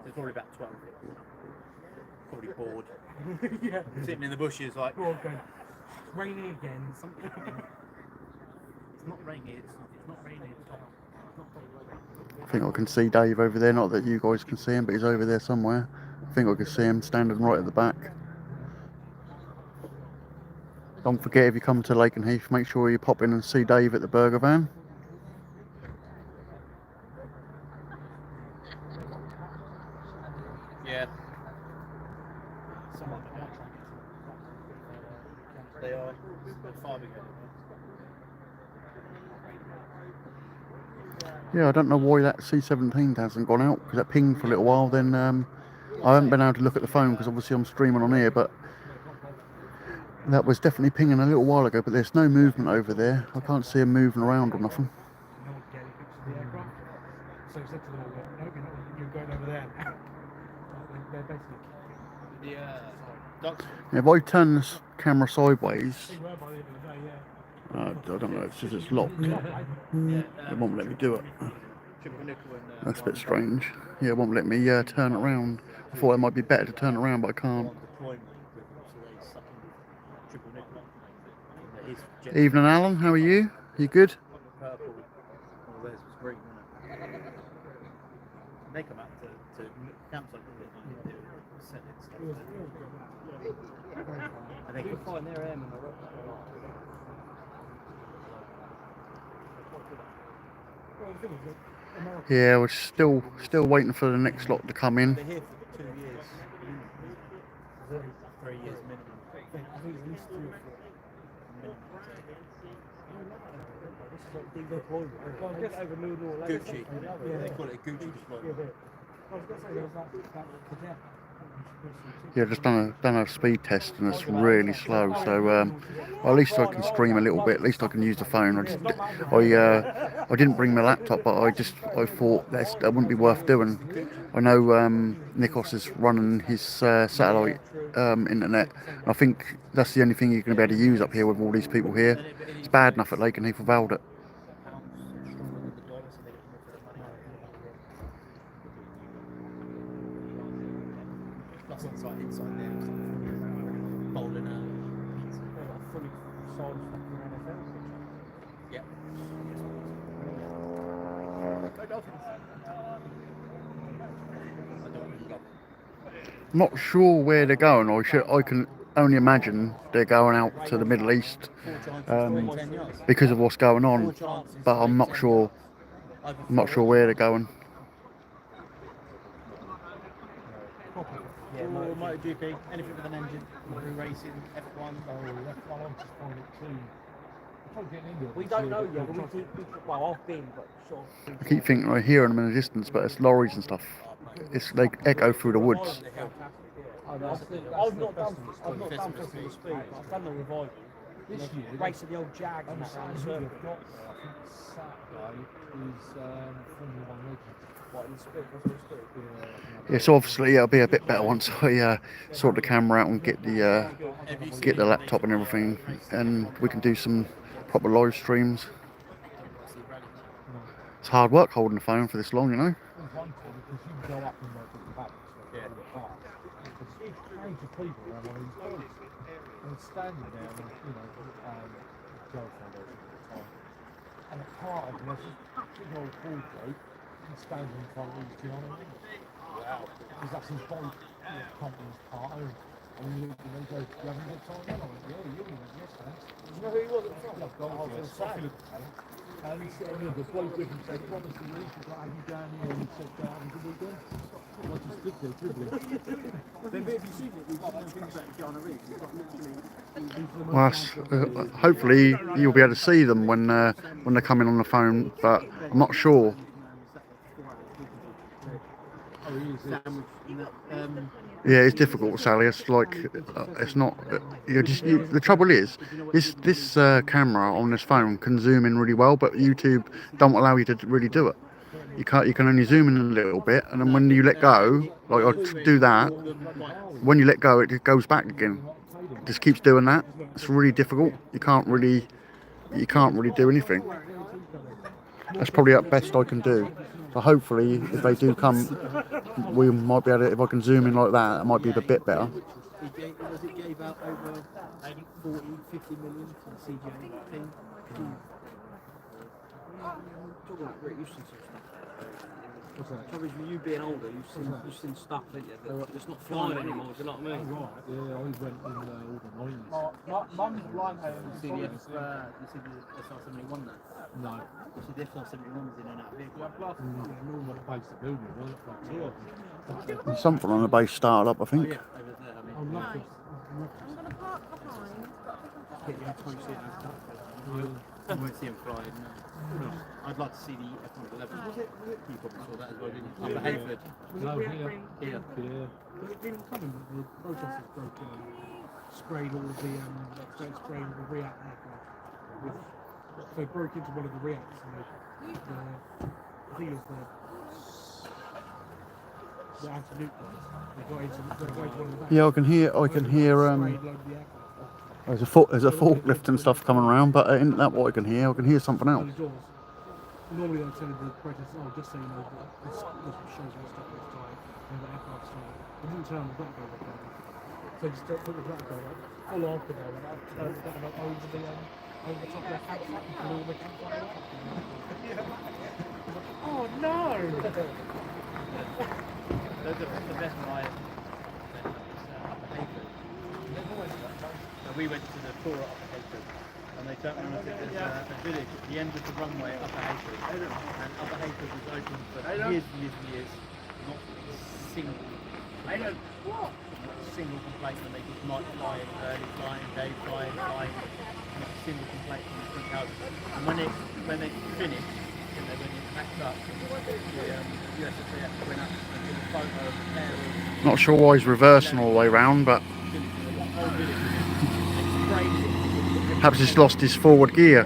There's probably about 12. Probably bored. Yeah. Sitting in the bushes like. It's raining again. Something. It's not raining. It's I think I can see Dave over there, not that you guys can see him, but he's over there somewhere. I think I can see him standing right at the back. Don't forget, if you come to Lakenheath, make sure you pop in and see Dave at the burger van. Yeah. Someone they are. Yeah, I don't know why that C-17 hasn't gone out, because that pinged for a little while. Then I haven't been able to look at the phone because obviously I'm streaming on here, but that was definitely pinging a little while ago. But there's no movement over there. I can't see him moving around or nothing. So he said to them, no, you're going over there now. They're basically... Yeah, if I turn this camera sideways, They were by the end of the day, yeah. I don't know, it says it's locked. It won't let me do it. That's a bit strange. Yeah, it won't let me turn around. I thought it might be better to turn around, but I can't. Evening, Alan. How are you? You good? They come out to campsite I think you'll find their airmen are up Yeah, we're still waiting for the next lot to come in. They're here for 2 years. 3 years minimum. I think at least 3 or 4. Gucci. They call it a Gucci deployment. I was going to say, there was that cadet. Yeah, just done a speed test and it's really slow. So at least I can stream a little bit. At least I can use the phone. I didn't bring my laptop, but I thought that wouldn't be worth doing. I know Nikos is running his satellite internet. I think that's the only thing you're going to be able to use up here with all these people here. It's bad enough at Lakenheath without it. Inside there, bowling Fully sold fucking NFL. yeah. Go Dolphins. I'm not sure where they're going. I can only imagine they're going out to the Middle East because of what's going on. But I'm not sure. I'm not sure where they're going. Yeah, MotoGP, anything with an engine, racing, F1. Oh, F1 on to find it too. Probably getting into it. We don't know yet, but we keep, well, I've been, but sure. I keep thinking I hear them in the distance, but it's lorries and stuff. It's they echo through the woods. I've not done Festival of Speed, but I've done the revival. This year, Race of the old Jag and the that Saturday circuit. we've got there, I think Saturday is Formula 1 Legends. What, in Spirit? What's in Spirit? Yeah, so obviously it'll be a bit better once I sort the camera out and get the laptop and everything, and we can do some proper live streams. It's hard work holding the phone for this long, you know. There's one time because you can go up and like the back, the car. There's huge crowds of people around one of these boats, and it's standing there, and girlfriend over at the time, and a part of them, this big old bald bloke, he's standing in front of him, do you know what I mean? Wow. Because that's his boat, company's partner. And he looked and he goes, you having a good time then? I went, yeah, you went, yes, thanks. Do you know who he was at the time? Yeah, golf, and he said, the bloke with him said, promise to leave, he's like, how you down here? And he said, have a good weekend. I just stood there dribbling. Then if you see it, we've got things about John Reed. We've got literally... Well, hopefully you'll be able to see them when they're coming on the phone, but I'm not sure. Yeah, it's difficult, Sally. It's like it's not. The trouble is, this camera on this phone can zoom in really well, but YouTube don't allow you to really do it. You can't. You can only zoom in a little bit, and then when you let go, like I do that, when you let go, it goes back again. It just keeps doing that. It's really difficult. You can't really do anything. That's probably at best I can do. So hopefully, if they do come, we might be able to, if I can zoom in like that, it might be a bit better. It gave out over 40, 50 million for the CGA team. Talking about Rick, you've seen some stuff. What's that? Trouble is with you being older, you've seen stuff, haven't you? But it's not flying anymore, do you know what I mean? Right, yeah, I went in all the 90s. Mum's blind. You see the SR-71 there? No. You see the SR-71s in and out of vehicle? Not the base to build me, was it? Like two of them. There's something on the base started up, I think. Yeah, over there. I mean, I'm not just. I'm going to park behind. get the F22 stuff. You won't see them flying, no. I'd like to see the F111. You probably saw that as well, didn't you? Up at Hayford. No, here. Here. Yeah. But it didn't come in, the protesters broke in and sprayed all the, sprayed all the React aircraft. So they broke into one of the Reacts and I think it was the anti-nuke ones. They got into one of the Yeah, I can hear. sprayed load of the aircraft. There's a forklift and stuff coming around, but isn't that what I can hear? I can hear something else. The doors. Normally they'll tell the protesters, oh, just so you know, this shows how stuff is time and the aircraft's time. They didn't turn on the black guy up. So they just put the black guy up, full on the guy up, turn the black guy over the top of their campsite and all the campfire up. Oh no! The best one we went to the tour at Upper Hayford and they turned around and said there's a village at the end of the runway at Upper Hayford and Upper Hayford was open for years and years and years, not a single complaint. Not a single complaint when they did night flying, early flying, day flying, not a single complaint from the front houses. And when they finished and they went in packed up, the USAF went up and took a photo of the pair of Not sure why he's reversing all the way round, but perhaps he's lost his forward gear.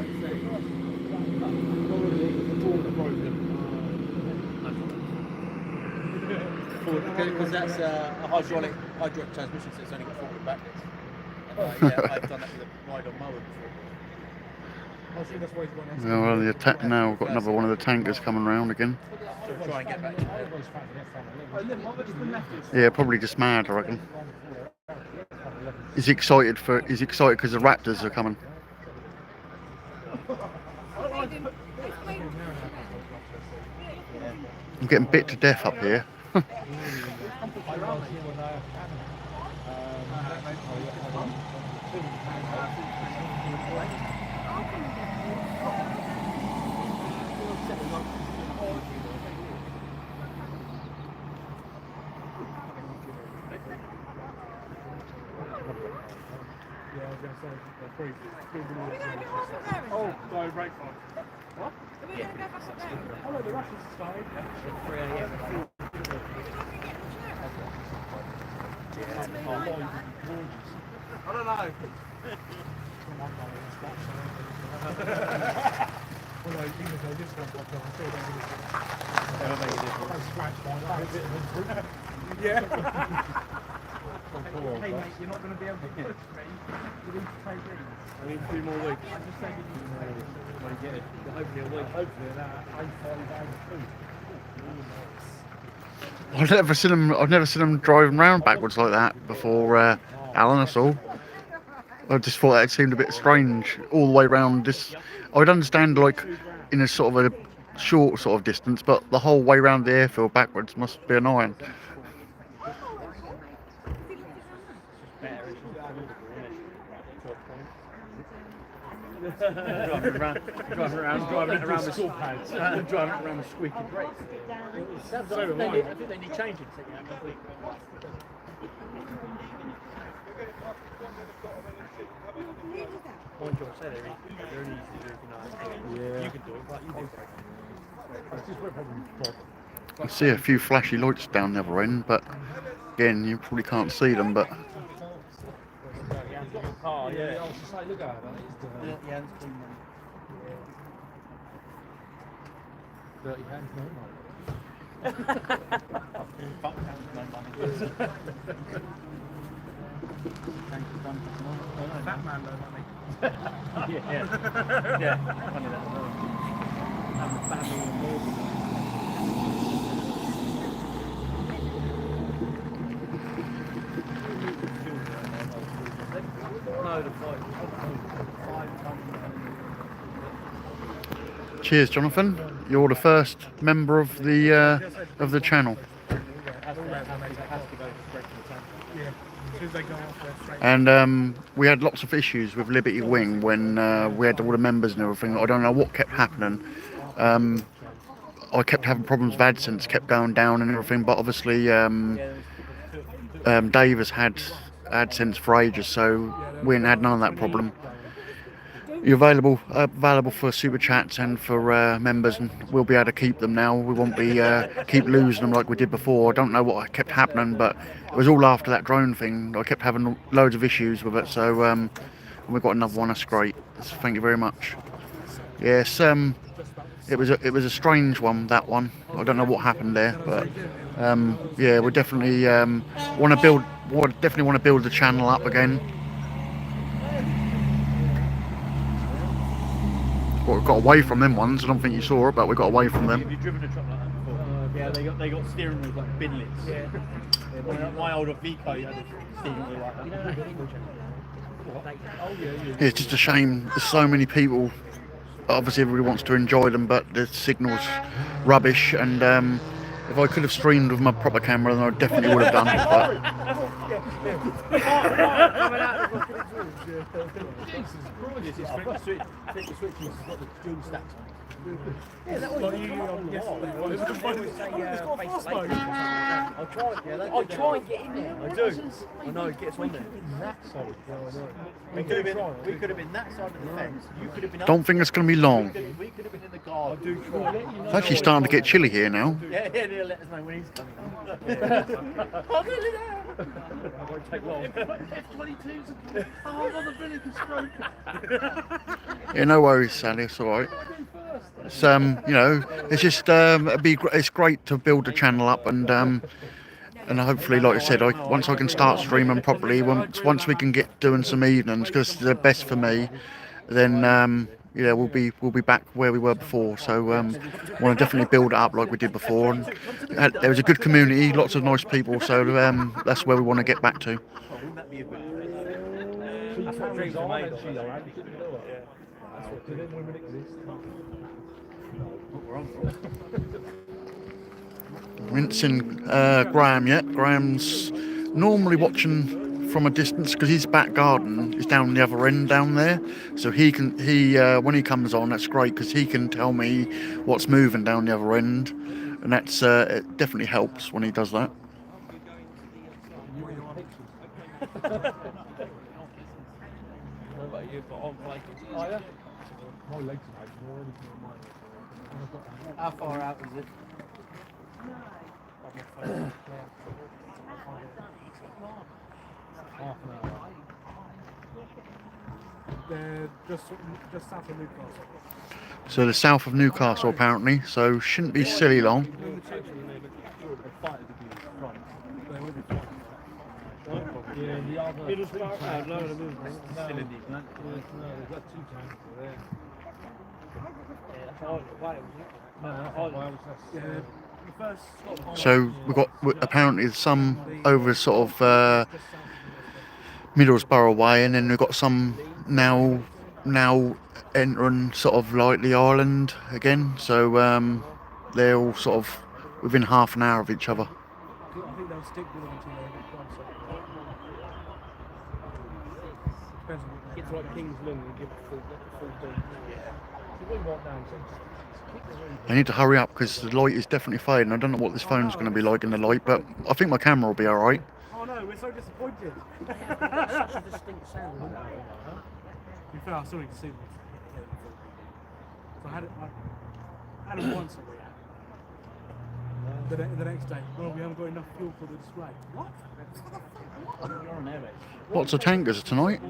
Because that's a hydraulic transmission, so it's only got forward and backwards. And I've done that with a ride on mower before. I think that's why he's going Now, now we've got another one of the tankers coming round again. So try and get back to there. Yeah, probably just mad, I reckon. He's excited because the Raptors are coming. I'm getting bit to death up here. Oh, sorry, right on. What? Oh, no, the Russians started. 3 a.m. I don't know. Yeah. Hey mate, you're not going to be able to get it. You need to take these. I need 2 more weeks. I'm just taking 2 more weeks. When you get it, hopefully a week. Hopefully I've never seen them driving round backwards like that before, Alan. That's all. I just thought that seemed a bit strange all the way around this. I'd understand like in a sort of a short sort of distance, but the whole way around the airfield backwards must be annoying. driving around the squeaky brakes. I think they need changing. Mind you, I say they're easy to do. Yeah. You can do it, but you do. I see a few flashy lights down the other end, but again, you probably can't see them. But Oh, yeah. I was just like, look at that. The hands clean them. Dirty hands, no money. Fuck hands, no money. Fat man, no money. Yeah. Funny that. Having a family and mortgage. No, the 5 tons. Cheers, Jonathan. You're the first member of the channel. And we had lots of issues with Liberty Wing when we had all the members and everything. I don't know what kept happening. I kept having problems with AdSense, kept going down and everything, but obviously Dave has had AdSense for ages, so we ain't had none of that problem. You're available for super chats and for members, and we'll be able to keep them now. We won't be keep losing them like we did before. I don't know what kept happening, but it was all after that drone thing. I kept having loads of issues with it, so we've got another one. That's great. Thank you very much. Yes, it was a strange one, that one. I don't know what happened there, but yeah, we definitely want to build the channel up again. Well, we got away from them ones. I don't think you saw it, but we got away from them. Have you driven a truck like that before? Yeah, they got steering wheels like binlets. Yeah. My older Vico had a steering wheel like that. It's just a shame. There's so many people. Obviously, everybody wants to enjoy them, but the signal's rubbish. And if I could have streamed with my proper camera, then I definitely would have done. Yeah, that was I try and get in there. I do. I know, it gets on there. That side. We could have been that side of the fence. You could have been. Don't think it's going to be long. We could have been in the garden. I do try. It's actually starting to get chilly here now. Yeah, let us know when he's coming. I'll get it out. It won't take long. F22's I'm on the village stroke. Yeah, no worries, Sally. It's all right. It's you know, it's just it's great to build the channel up, and hopefully, like I said, once I can start streaming properly, once we can get doing some evenings, because they're best for me, then yeah, we'll be back where we were before. So want to definitely build it up like we did before, and there was a good community, lots of nice people. So that's where we want to get back to. Wouldn't that be a good That's what dreams are made of. That's what did women exist. Rinsing Graham yet. Graham's normally watching from a distance because his back garden is down the other end down there. So he when he comes on, that's great because he can tell me what's moving down the other end, and that's it definitely helps when he does that. My legs are already How far out is it? half an hour. They're just south of Newcastle. So the south of Newcastle apparently, so shouldn't be silly long. Yeah, the other. It'll start out lower than this. Still in the Atlantic. No, they've got two tanks there. So we've got apparently some over sort of Middlesbrough way, and then we've got some now entering sort of like the island again. So they're all sort of within half an hour of each other. I think they'll stick with them until they get closer. Depends on what Get to like King's Lynn and give it full beat. Yeah. So we want down I need to hurry up because the light is definitely fading. I don't know what this phone's going to be like in the light, but I think my camera will be all right. Oh no, we're so disappointed. Such a distinct sound. To be fair, I still need to see them. So I had it once at the the next day. Well, we haven't got enough fuel for the display. What? You're on air, Lots of tankers tonight.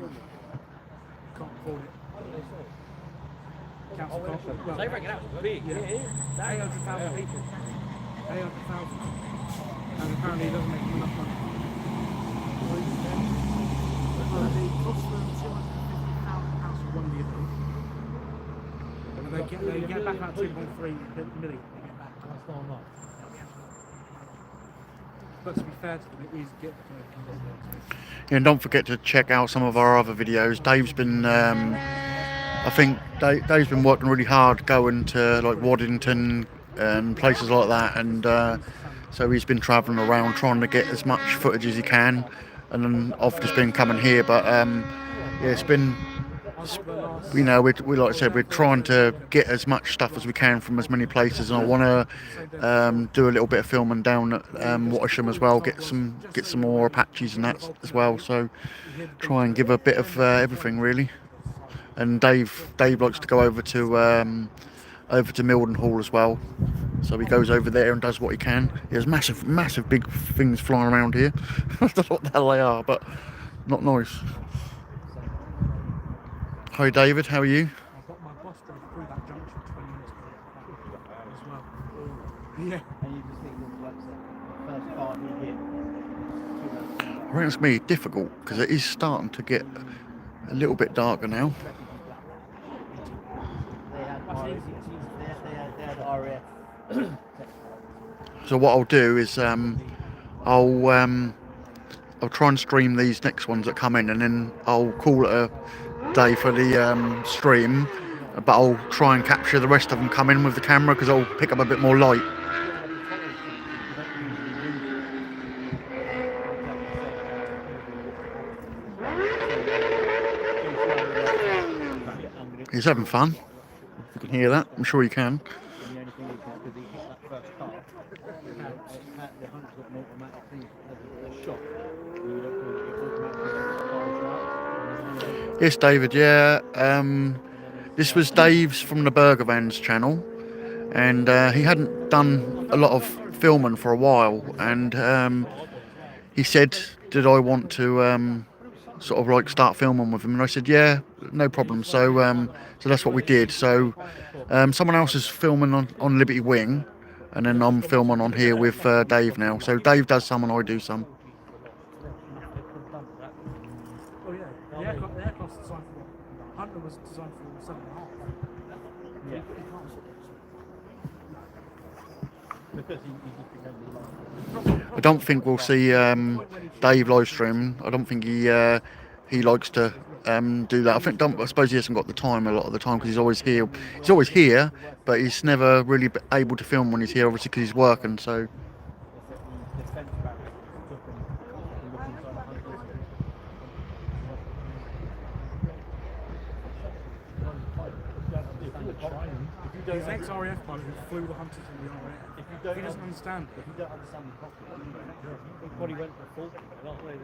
Can't afford it. Council can't. Well, They reckon that was big. yeah. 800,000 people. 800,000. And apparently it doesn't make them enough money. It costs them £250,000 for 1 year. And they get back about 2.3 million. They get back. That's not enough. But to be fair to them, it is get Yeah, and don't forget to check out some of our other videos. Dave's been I think Dave's been working really hard going to like Waddington and places like that, and so he's been travelling around trying to get as much footage as he can, and then I've just been coming here. But yeah, it's been, you know, we like I said, we're trying to get as much stuff as we can from as many places, and I want to do a little bit of filming down at Wattisham as well, get some more Apaches and that as well. So try and give a bit of everything really. And Dave likes to go over to Mildenhall as well, so he goes over there and does what he can. There's massive big things flying around here. I don't know what the hell they are, but not nice. Hi David, how are you? I've got my boss drove through that junction 20 minutes ago as well. Yeah. And you just think that's the first part you hit. I think it's going to be difficult because it is starting to get a little bit darker now. They had RAF. So what I'll do is I'll try and stream these next ones that come in, and then I'll call it a day for the stream, but I'll try and capture the rest of them come in with the camera because I'll pick up a bit more light. He's having fun. If you can hear that, I'm sure you can. The only thing is that because he hit that first car, the hunter's got an automatic thing, a shot. You don't call it automatic cars. Yes, David. Yeah, this was Dave's from the Burger Vans channel, and he hadn't done a lot of filming for a while, and he said, "Did I want to sort of like start filming with him?" And I said, "Yeah, no problem." So that's what we did. So someone else is filming on Liberty Wing, and then I'm filming on here with Dave now. So Dave does some and I do some. Oh yeah. The aircraft's designed for Hunter was designed for 7.5. Yeah. Because he just became the I don't think we'll see Dave live stream. I don't think he likes to do that. I suppose he hasn't got the time a lot of the time because he's always here. He's always here, but he's never really able to film when he's here, obviously because he's working. So defense barracks took him and looked inside the hunters. He's an ex-RAF pilot who flew the Hunters in the RAF. He doesn't understand it. If you don't understand the cockpit, you probably went for full. Not really.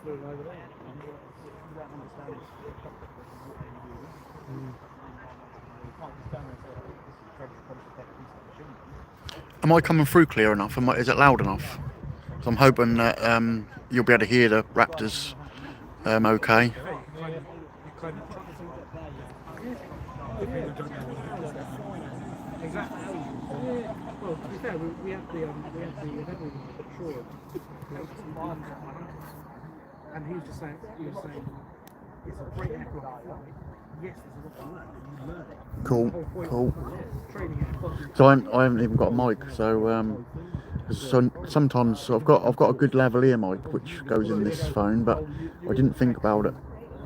Flew it over there. And you don't understand the cockpit. You can't just stand there and say, "Oh, this is trouble to protect a piece of machinery." am I coming through clear enough? Is it loud enough? So I'm hoping that you'll be able to hear the Raptors okay. Exactly. Well, to be fair, we had the event with Shore, and he was saying it's a great aircraft. Yes, there's a lot of work, and you learn it. Cool. Training it. So I haven't even got a mic. So sometimes I've got a good lavalier mic which goes in this phone, but I didn't think about it.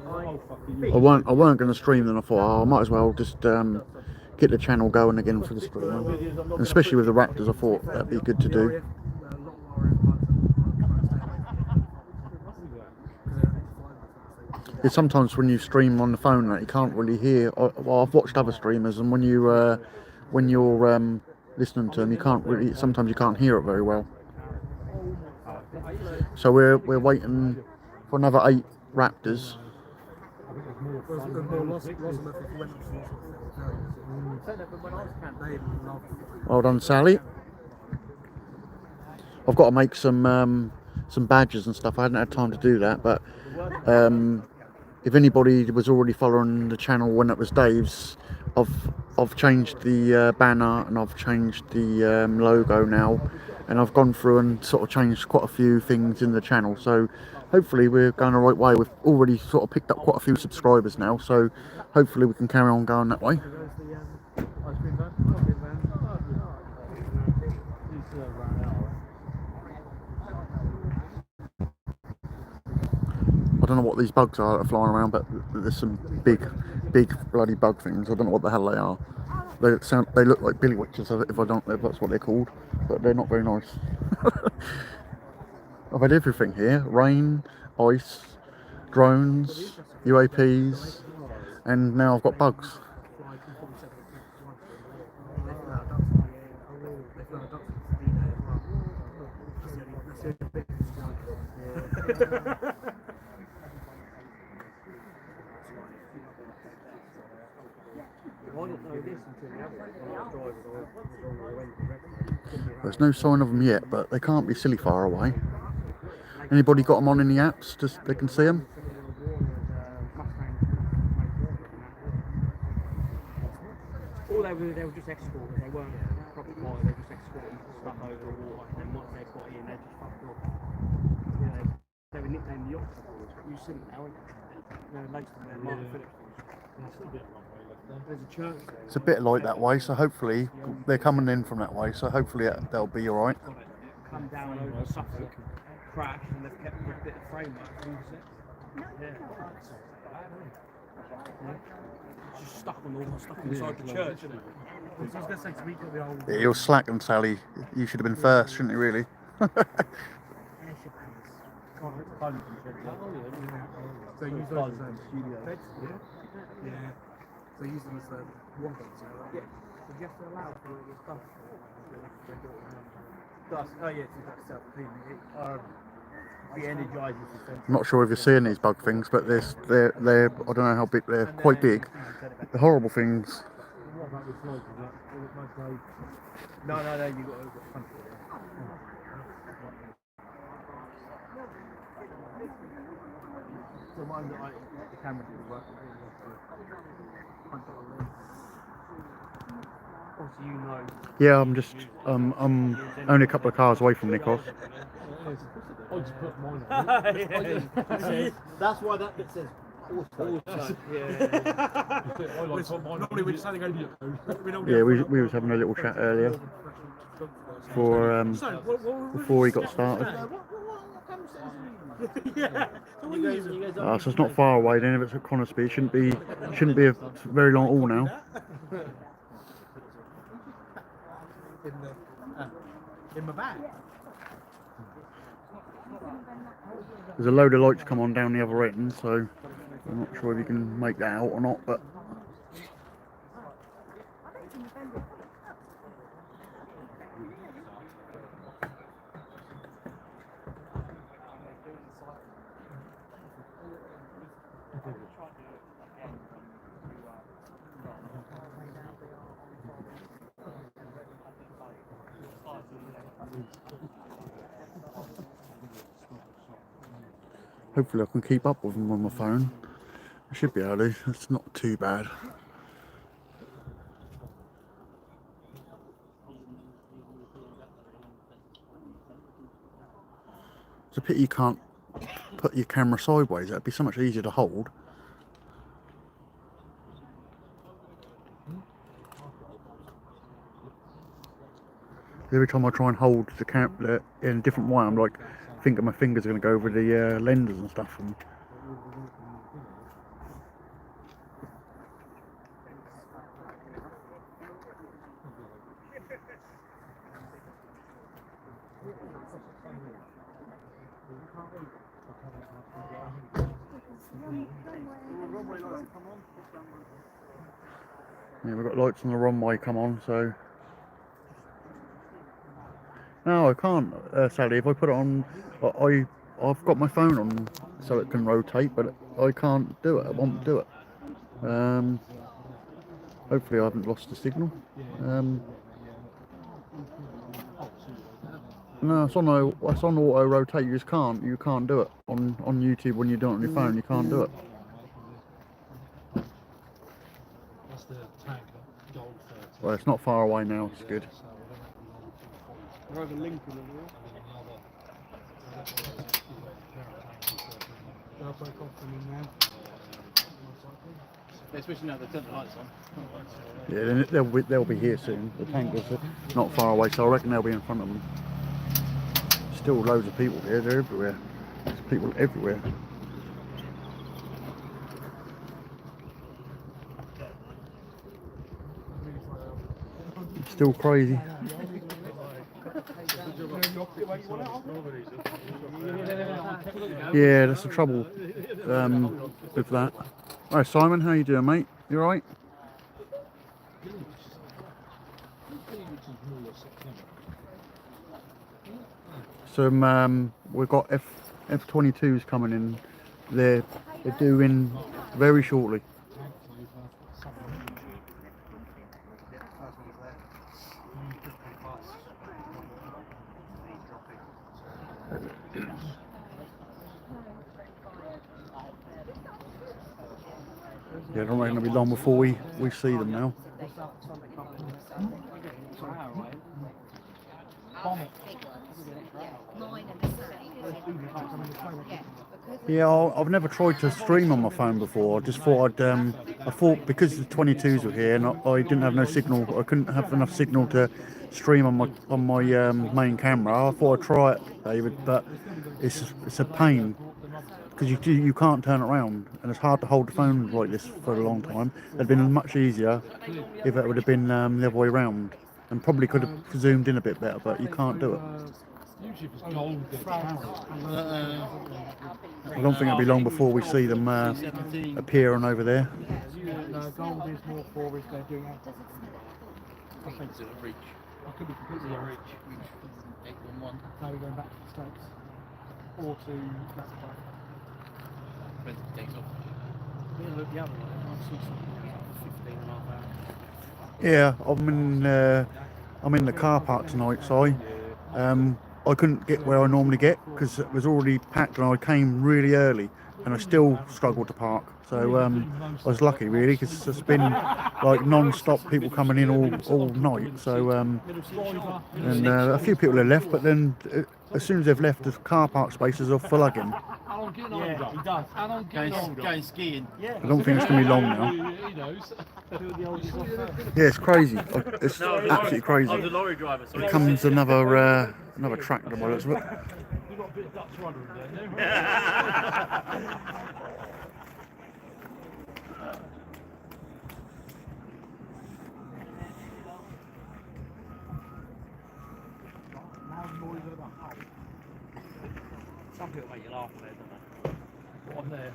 I weren't going to stream, then I thought, I might as well just get the channel going again for the stream. And especially with the Raptors, I thought that'd be good to do. It's sometimes when you stream on the phone that you can't really hear. Well, I've watched other streamers, and when you're listening to them, you can't really. Sometimes you can't hear it very well. So we're waiting for another 8 Raptors. Well done, Sally. I've got to make some badges and stuff. I hadn't had time to do that, but if anybody was already following the channel when it was Dave's, I've changed the banner and I've changed the logo now, and I've gone through and sort of changed quite a few things in the channel. So hopefully we're going the right way. We've already sort of picked up quite a few subscribers now, so hopefully we can carry on going that way. don't know what these bugs are that are flying around, but there's some big bloody bug things. I don't know what the hell they are. They look like billy witches if that's what they're called, but they're not very nice. I've had everything here: rain, ice, drones, UAPs, and now I've got bugs. There's no sign of them yet, but they can't be silly far away. Anybody got them on any apps just they can see them? All they were just escorting, they weren't proper pilots, they were just escorting stuff over the water, and then once they got in, they just fucked off. Yeah, they were nicknamed the Octopus, but you've seen it now, haven't you? They're most of them, Martin Phillips. There's a church there. It's a bit like that way, so hopefully they're coming in from that way, so hopefully they'll be alright. Come down over Suffolk, crash, and they've kept a bit of framework. Yeah. It's just stuck inside the church, isn't it? I was going to say, we got the old. Yeah, you're slacking, Sally. You should have been first, shouldn't you, really? So use those as beds, yeah. So use them as one bed. Yeah. But you have to allow for your stuff. Oh yeah, it's self-cleaning. Re-energises the sensor. I'm not sure if you're seeing these bug things, but they're I don't know how big they're. Quite big. The horrible things. No, you got to punch it. The one that the camera didn't work. Obviously, you know. Yeah, I'm only a couple of cars away from Nikos. I just put mine on. That's why that bit says auto. Normally we're just having a Yeah, we was having a little chat earlier before he got started. So it's not far away then. If it's at Coningsby, it shouldn't be a very long haul now. in my bag. There's a load of lights come on down the other end, so I'm not sure if you can make that out or not, but hopefully I can keep up with them on my phone. I should be able to. It's not too bad. It's a pity you can't put your camera sideways. That'd be so much easier to hold. Every time I try and hold the camera in a different way, I'm like, thinking my fingers are going to go over the lenses and stuff. And yeah, we've got lights on the runway come on, so. No, I can't, Sally. If I put it on, I've got my phone on so it can rotate, but I can't do it. I won't do it. Hopefully I haven't lost the signal. No, it's on auto rotate. You just can't. You can't do it on YouTube when you do it on your phone. You can't do it. That's the tank, gold 30. Well, it's not far away now. It's good. They're over Lincoln as They'll break off them in there. Especially now they've turned the lights on. Yeah, they'll be here soon. The tankers are not far away, so I reckon they'll be in front of them. Still loads of people here. They're everywhere. There's people everywhere. Still crazy. Yeah, that's the trouble with that. Alright, Simon, how you doing, mate? You alright? So we've got F22s coming in. They're due in very shortly. Yeah, I don't reckon it'll be long before we see them now. Yeah, I've never tried to stream on my phone before. I just thought I thought because the 22s were here and I didn't have no signal, I couldn't have enough signal to stream on my main camera. I thought I'd try it, David, but it's a pain because you can't turn it around and it's hard to hold the phone like this for a long time. It'd been much easier if it would have been the other way around, and probably could have zoomed in a bit better, but you can't do it. Usually if it's gold, it's pounds. I don't think it'll be long before we see them appear on over there. No, gold is more for if they're doing it. I think it's a reach. I could be completely wrong. Reach 811. Now we're going back to the States. Or to Mexico. Depends if it takes off. Yeah, look the other way. I see something like 15 and a half hours. Yeah, I'm in the car park tonight, so I couldn't get where I normally get because it was already packed and I came really early and I still struggled to park. So I was lucky really because it's been like non-stop people coming in all night. So and a few people have left, but then as soon as they've left, the car park spaces are full again. Yeah, he does. Going skiing. I don't think it's going to be long now. Yeah, it's crazy. It's absolutely crazy. I'm the lorry driver. So Here comes another tractor by the looks of it. You've got a bit of Dutch rudder in there. Some people make you laugh there, don't they? What on there?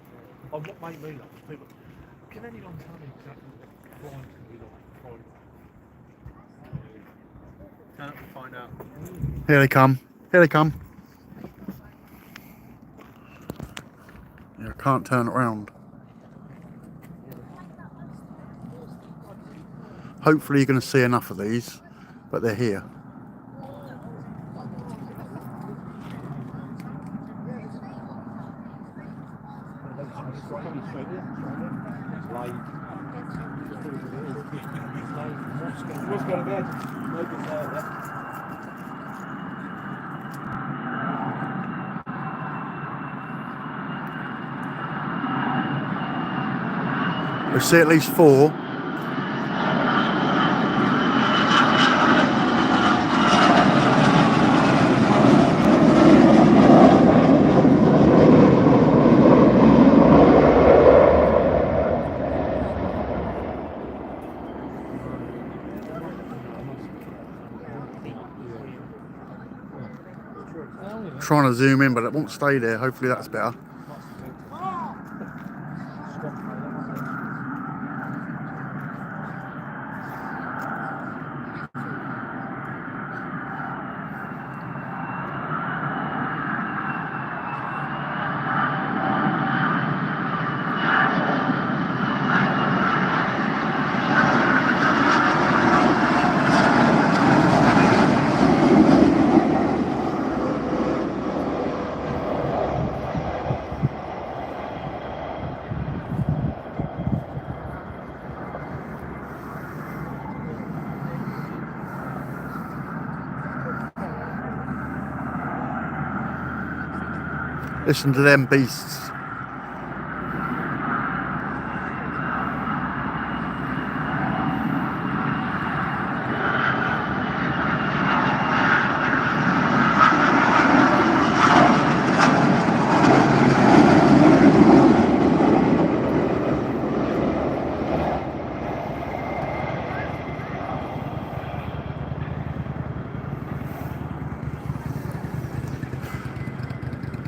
Oh, what made me laugh is people. Can anyone tell me exactly what flying can be like? can't find out. Here they come. Here they come. Yeah, I can't turn it around. Hopefully you're going to see enough of these, but they're here. We see at least 4. Trying to zoom in, but it won't stay there. Hopefully that's better. Listen to them beasts.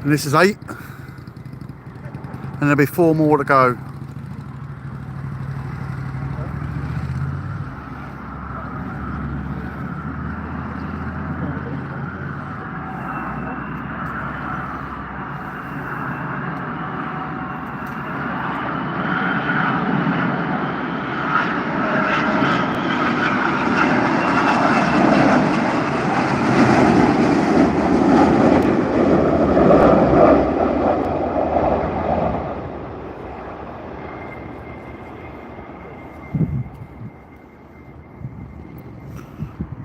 And this is 8. And there'll be 4 more to go.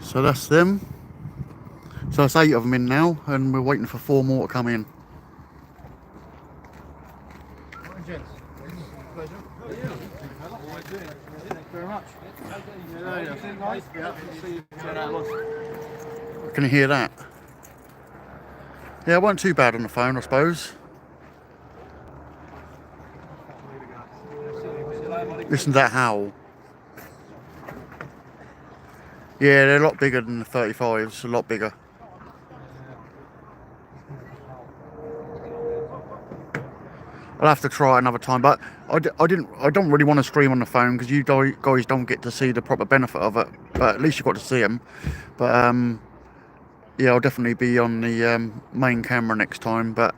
So that's them. So that's 8 of them in now, and we're waiting for 4 more to come in. Gents, pleasure. Thank you very much. Nice to be up and see you turn out. Can you hear that? Yeah, it wasn't too bad on the phone, I suppose. Listen to that howl. Yeah, they're a lot bigger than the 35s, a lot bigger. I'll have to try another time, but I don't really want to stream on the phone because you guys don't get to see the proper benefit of it. But at least you got to see them. But yeah, I'll definitely be on the main camera next time. But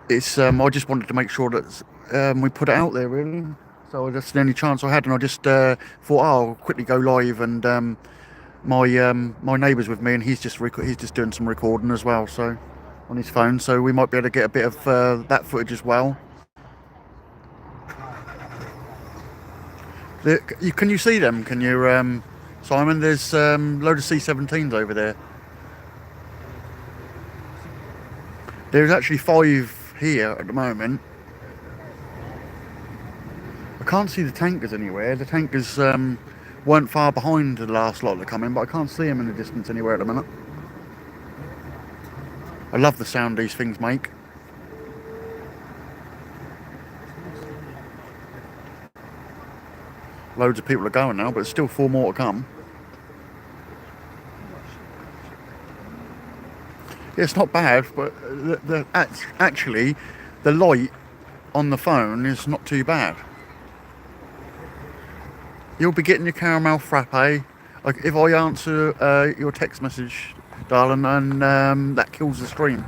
it's I just wanted to make sure that we put it out there, really. So that's the only chance I had, and I just thought, oh, I'll quickly go live. And my neighbour's with me, and he's just doing some recording as well, so on his phone. So we might be able to get a bit of that footage as well. Can you see them? Can you, Simon? There's a load of C-17s over there. There's actually 5 here at the moment. I can't see the tankers anywhere. The tankers weren't far behind the last lot that come in, but I can't see them in the distance anywhere at the minute. I love the sound these things make. Loads of people are going now, but there's still 4 more to come. Yeah, it's not bad, but actually the light on the phone is not too bad. You'll be getting your caramel frappe. Like if I answer your text message, darling, and that kills the stream.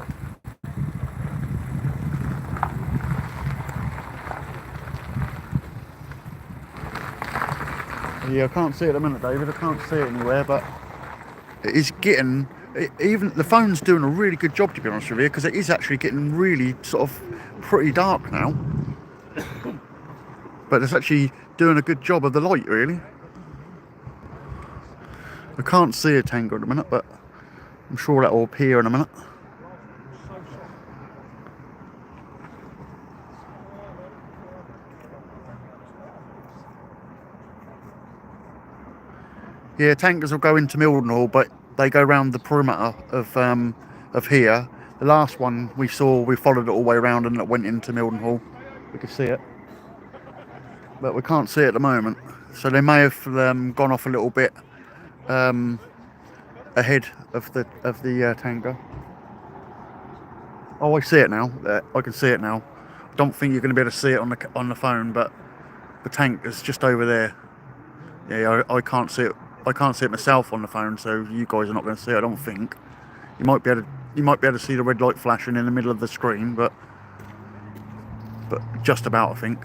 Yeah, I can't see it at the minute, David. I can't see it anywhere, but it is getting. Even the phone's doing a really good job, to be honest with you, because it is actually getting really sort of pretty dark now. But it's actually doing a good job of the light, really. I can't see a tanker at the minute, but I'm sure that will appear in a minute. Yeah, tankers will go into Mildenhall, but they go around the perimeter of here. The last one we saw, we followed it all the way around and it went into Mildenhall. We could see it, but we can't see it at the moment. So they may have gone off a little bit ahead of the tanker. Oh, I see it now. I can see it now. I don't think you're going to be able to see it on the phone, but the tank is just over there. Yeah, I can't see it. I can't see it myself on the phone, so you guys are not going to see it, I don't think. You might be able to see the red light flashing in the middle of the screen, but just about, I think.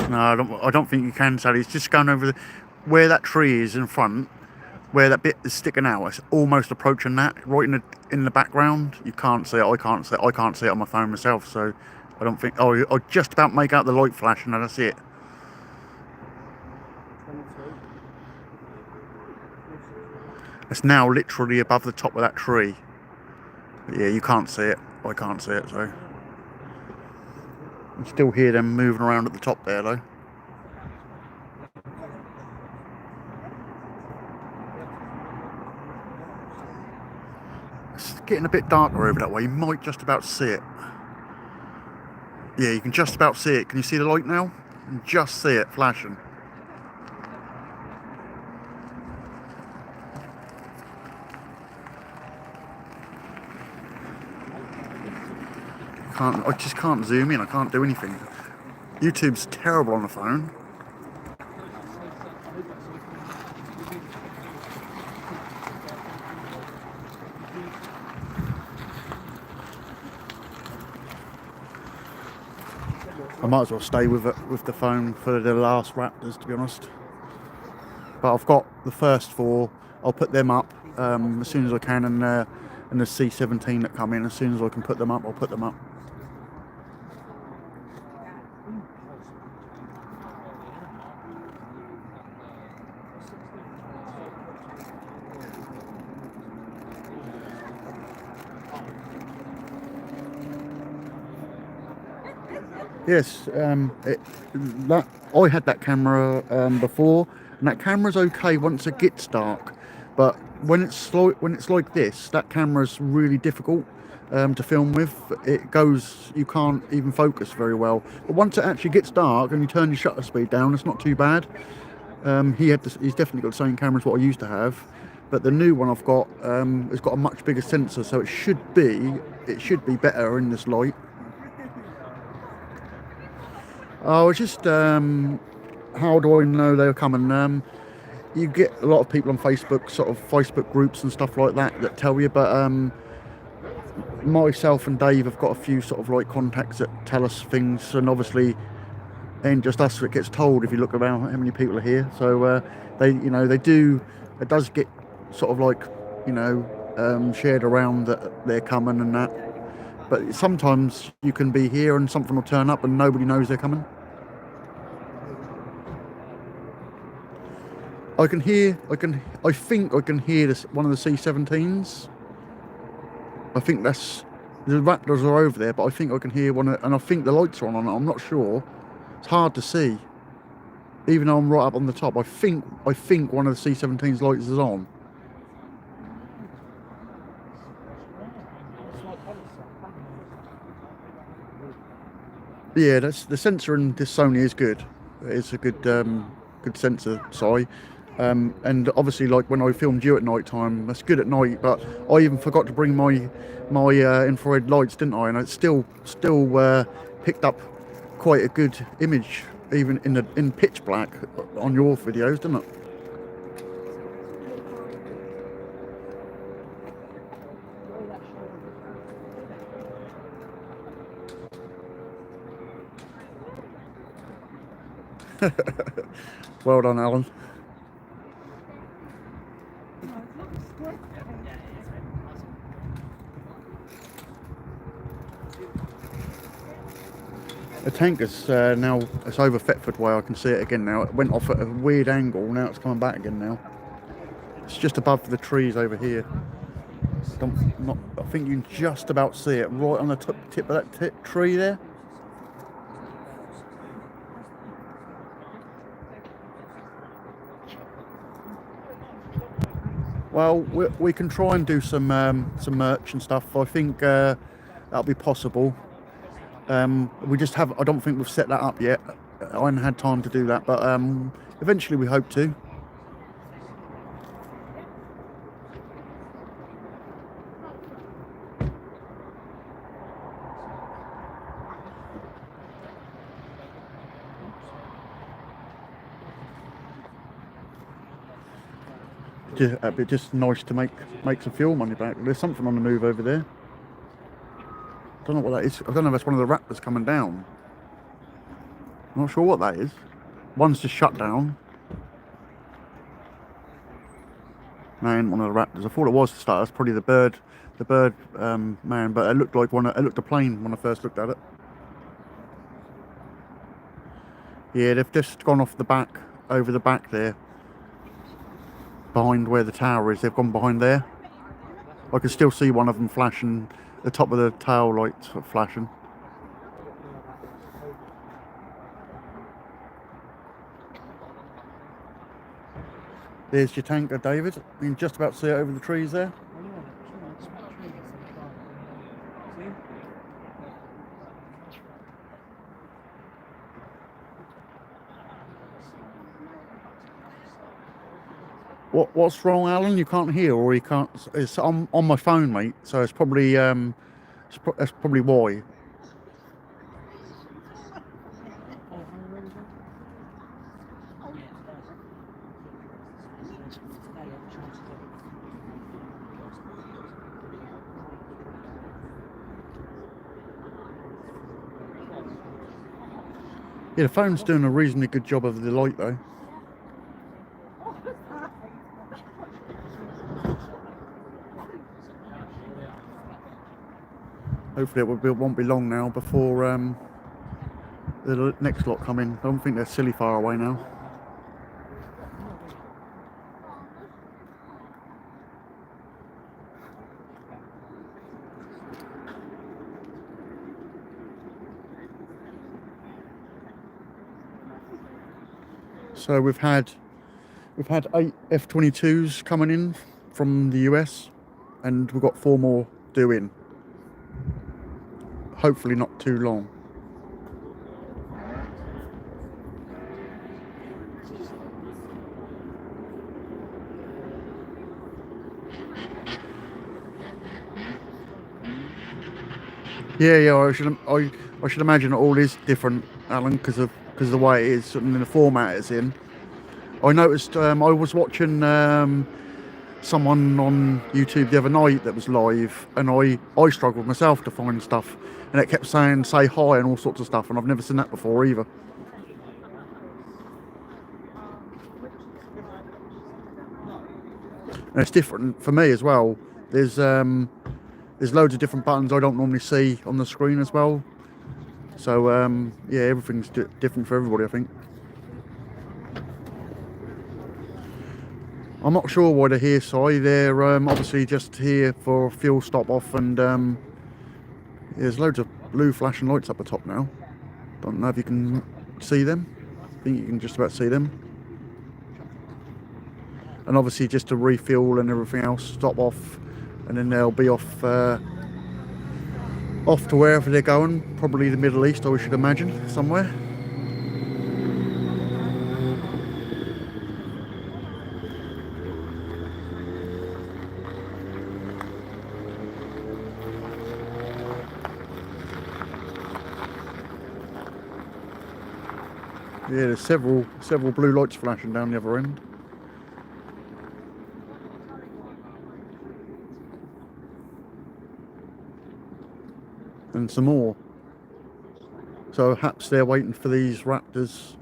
No, I don't think you can, Sally. It's just going over where that tree is in front, where that bit is sticking out. It's almost approaching that, right in the background. You can't see it. I can't see it on my phone myself, so I don't think. Oh, I just about make out the light flash, and then I see it. It's now literally above the top of that tree. But yeah, you can't see it. I can't see it, so. I can still hear them moving around at the top there, though. getting a bit darker over that way. You might just about see it. Yeah, you can just about see it. Can you see the light now? You can just see it flashing. I just can't zoom in. I can't do anything. YouTube's terrible on the phone. I might as well stay with it, with the phone for the last Raptors, to be honest. But I've got the first 4. I'll put them up as soon as I can, and the C-17 that come in. As soon as I can put them up, I'll put them up. Yes, I had that camera before, and that camera's okay once it gets dark, but when it's like this, that camera's really difficult to film with. It goes, you can't even focus very well. But once it actually gets dark and you turn your shutter speed down, it's not too bad. He's definitely got the same camera as what I used to have, but the new one I've got has got a much bigger sensor, so it should be better in this light. Oh, it's just how do I know they're coming? You get a lot of people on Facebook, sort of Facebook groups and stuff like that tell you, but myself and Dave have got a few sort of like contacts that tell us things, and obviously ain't just us that gets told if you look around how many people are here. So it does get sort of like, shared around that they're coming and that. But sometimes you can be here and something will turn up and nobody knows they're coming. I think I can hear one of the C-17s. I think the Raptors are over there, but I think I can hear one, and I think the lights are on it. I'm not sure. It's hard to see. Even though I'm right up on the top, I think one of the C-17's lights is on. Yeah, the sensor in this Sony is good. It's a good sensor, sorry. And obviously, like when I filmed you at night time, that's good at night. But I even forgot to bring my infrared lights, didn't I? And it still picked up quite a good image, even in pitch black on your videos, didn't it? Well done, Alan. The tankers now, it's over Thetford way. I can see it again now. It went off at a weird angle. Now it's coming back again now. It's just above the trees over here. I think you can just about see it right on the tip of that tree there. Well, we can try and do some merch and stuff. I think that'll be possible. We just I don't think we've set that up yet. I haven't had time to do that, but eventually we hope to. It'd be just nice to make some fuel money back. There's something on the move over there. I don't know what that is. I don't know if that's one of the Raptors coming down. I'm not sure what that is. One's just shut down. No, it ain't one of the Raptors. I thought it was to start. That's probably the bird man, but it looked like it looked a plane when I first looked at it. Yeah, they've just gone off the back, over the back there. Behind where the tower is, they've gone behind there. I can still see one of them flashing, the top of the tail lights flashing. There's your tanker, David. You can just about see it over the trees there. What's wrong, Alan? You can't hear, or you can't? It's on my phone, mate. So it's probably that's probably why. Yeah, the phone's doing a reasonably good job of the light, though. Hopefully it won't be long now before the next lot come in. I don't think they're silly far away now. So we've had 8 F22s coming in from the US, and we've got 4 more due in. Hopefully not too long. Yeah. I should imagine it all is different, Alan, because of the way it is and the format it's in. I noticed. I was watching someone on YouTube the other night that was live, and I struggled myself to find stuff, and it kept saying "say hi" and all sorts of stuff, and I've never seen that before either. And it's different for me as well. There's loads of different buttons I don't normally see on the screen as well. So yeah, everything's different for everybody, I think. I'm not sure why they're here, Si. They're obviously just here for fuel stop off, and there's loads of blue flashing lights up the top now. Don't know if you can see them. I think you can just about see them. And obviously just to refuel and everything else, stop off, and then they'll be off off to wherever they're going, probably the Middle East, I should imagine, somewhere. Yeah, there's several blue lights flashing down the other end. And some more. So perhaps they're waiting for these Raptors.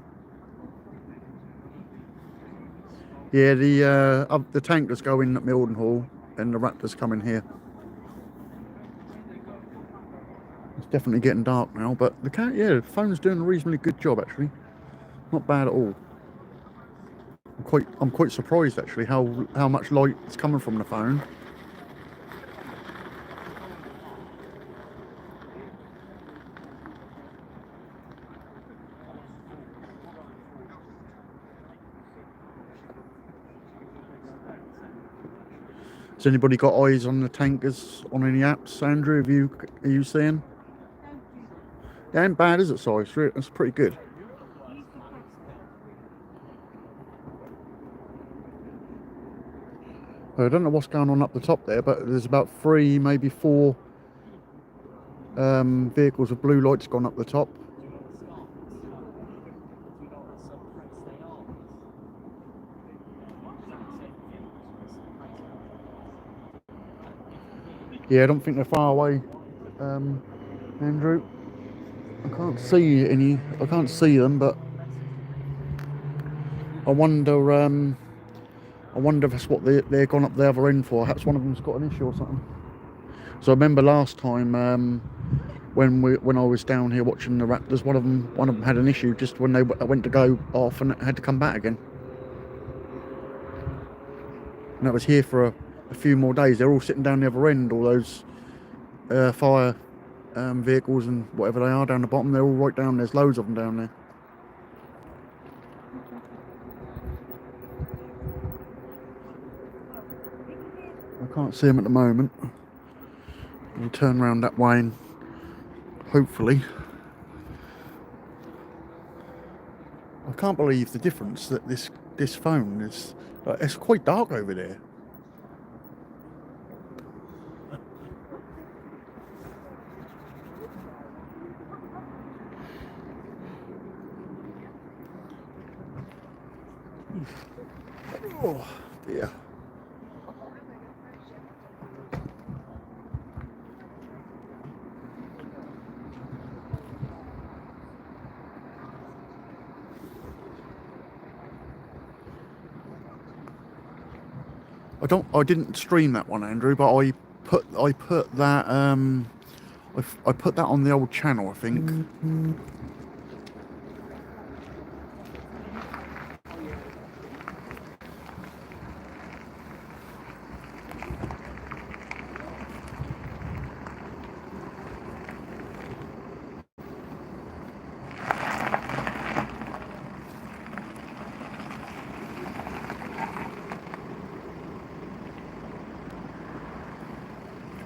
Yeah, the tankers go in at Mildenhall, and the Raptors come in here. It's definitely getting dark now, but the phone's doing a reasonably good job actually. Not bad at all. I'm quite surprised actually how much light is coming from the phone. Has anybody got eyes on the tankers on any apps? Andrew, are you seeing? It ain't bad, is it, Si? It's pretty good. I don't know what's going on up the top there, but there's about 3, maybe 4 vehicles with blue lights gone up the top. Yeah, I don't think they're far away, Andrew. I can't see any. I can't see them, but I wonder. I wonder if that's what they're gone up the other end for. Perhaps one of them's got an issue or something. So I remember last time when I was down here watching the Raptors, one of them had an issue just when they went to go off and had to come back again. And that was here for a few more days. They're all sitting down the other end, all those fire vehicles and whatever they are down the bottom. They're all right down. There's loads of them down there. I can't see them at the moment. We'll turn around that way and hopefully. I can't believe the difference that this this phone. It's quite dark over there. Oh dear. I didn't stream that one, Andrew, but I put that I put that on the old channel, I think.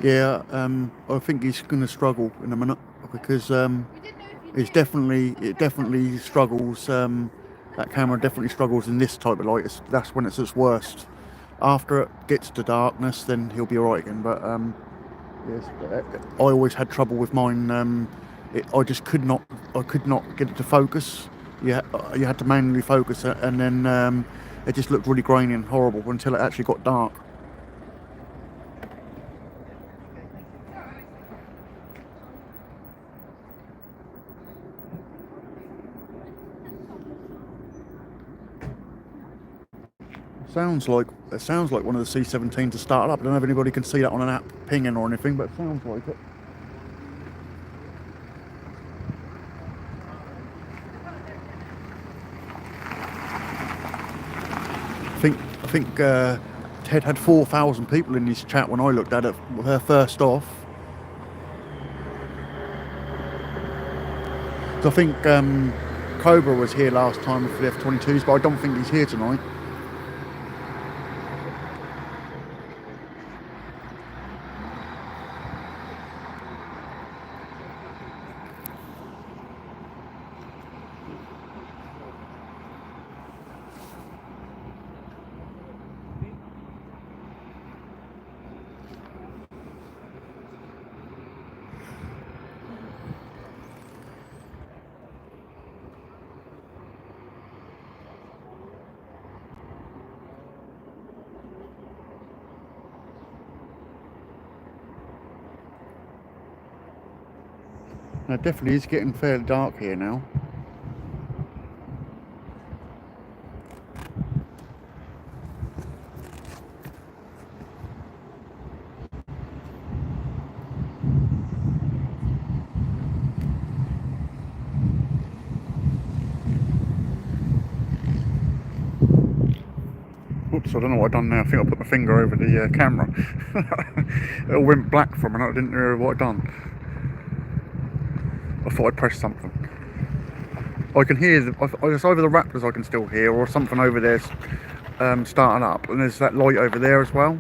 Yeah, I think he's going to struggle in a minute because it definitely struggles. That camera definitely struggles in this type of light. That's when it's its worst. After it gets to darkness, then he'll be alright again. But yes, I always had trouble with mine. I just could not get it to focus. You had to manually focus it, and then it just looked really grainy and horrible until it actually got dark. It sounds like one of the C-17s to start up. I don't know if anybody can see that on an app pinging or anything, but it sounds like it. I think Ted had 4,000 people in his chat when I looked at it first off. So I think Cobra was here last time for the F22s, but I don't think he's here tonight. No, it definitely is getting fairly dark here now. Oops, I don't know what I've done now. I think I put my finger over the camera. It all went black for a minute. I didn't know what I'd done. I thought I'd pressed something. I can hear, it's either the Raptors I can still hear or something over there starting up. And there's that light over there as well.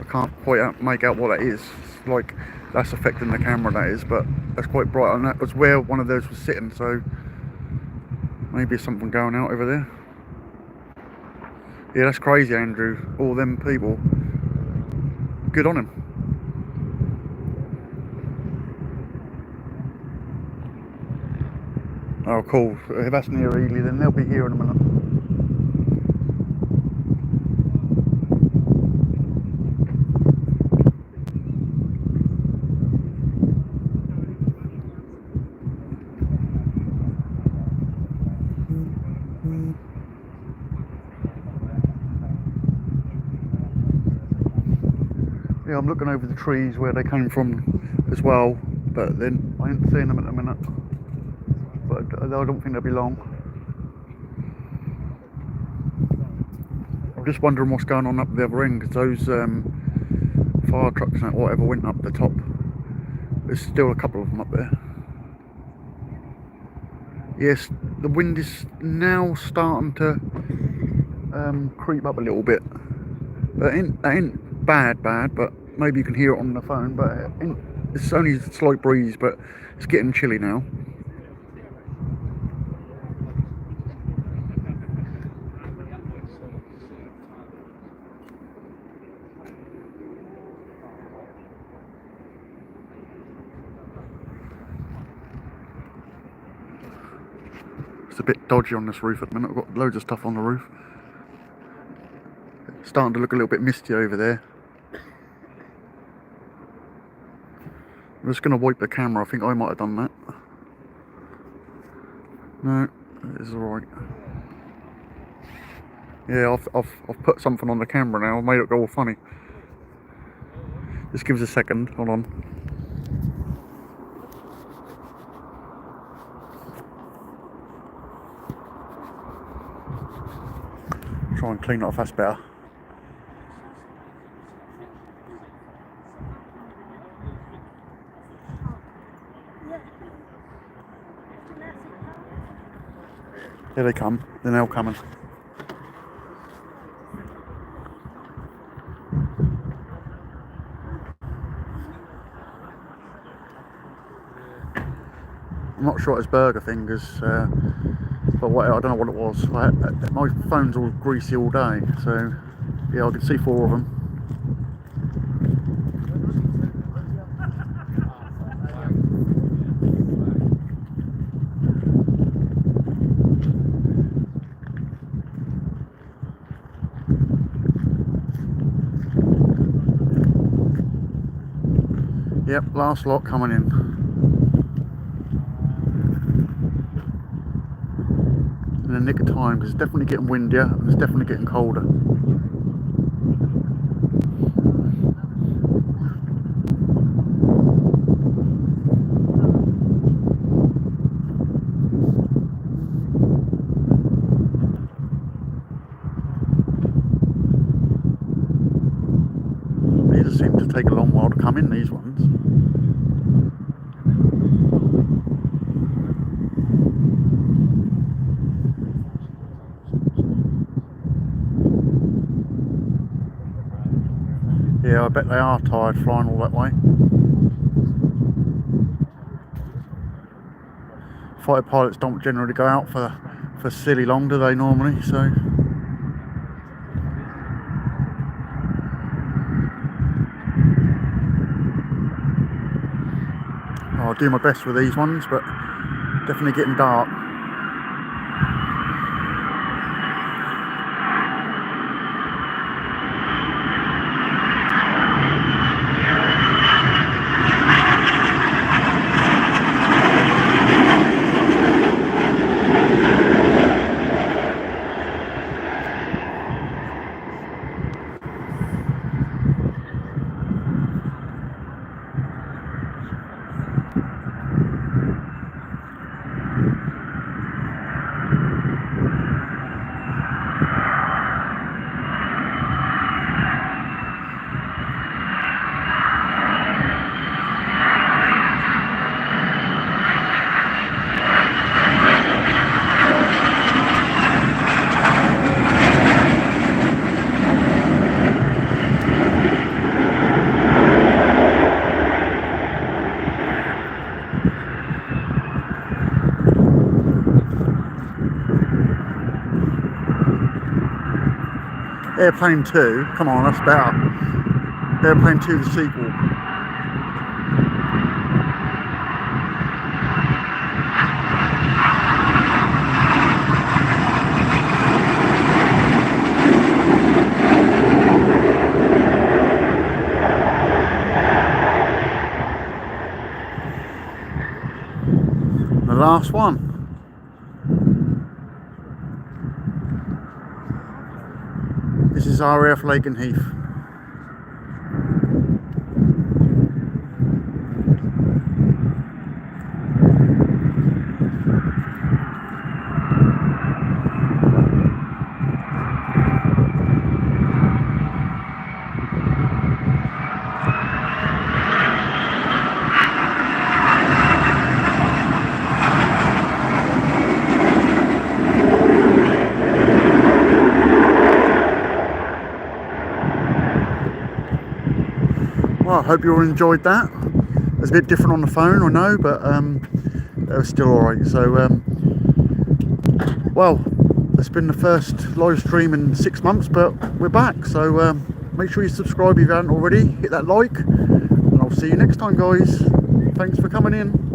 I can't quite make out what that is. It's like that's affecting the camera, that is, but that's quite bright. And that was where one of those was sitting, so maybe something going out over there. Yeah, that's crazy, Andrew. All them people. Good on him. Oh, cool. If that's near Ely, then they'll be here in a minute. Yeah, I'm looking over the trees where they came from as well, but then I ain't seeing them at the minute. But I don't think they'll be long. I'm just wondering what's going on up the other end, because those fire trucks and whatever went up the top. There's still a couple of them up there. Yes, the wind is now starting to creep up a little bit. But it ain't bad, but maybe you can hear it on the phone. But it's only a slight breeze, but it's getting chilly now. It's a bit dodgy on this roof at the minute. I've got loads of stuff on the roof. It's starting to look a little bit misty over there. I'm just going to wipe the camera. I think I might have done that. No, it's alright. Yeah, I've put something on the camera now. I've made it go all funny. Just give us a second. Hold on. Try and clean it off, that's better. Here they come, they're now coming. I'm not sure it's burger fingers, but what, I don't know what it was. My phone's all greasy all day, so yeah, I can see 4 of them. Yep, last lot coming in. In the nick of time, because it's definitely getting windier and it's definitely getting colder. These seem to take a long while to come in, these ones. Yeah, I bet they are tired flying all that way. Fighter pilots don't generally go out for silly long, do they normally? So I'll do my best with these ones, but definitely getting dark. Airplane 2, come on, that's better. Airplane 2, the sequel. The last one. This is RAF Lakenheath. Well, I hope you all enjoyed that. It was a bit different on the phone, I know, but it was still alright. So, well, it's been the first live stream in 6 months, but we're back. So make sure you subscribe if you haven't already. Hit that like, and I'll see you next time, guys. Thanks for coming in.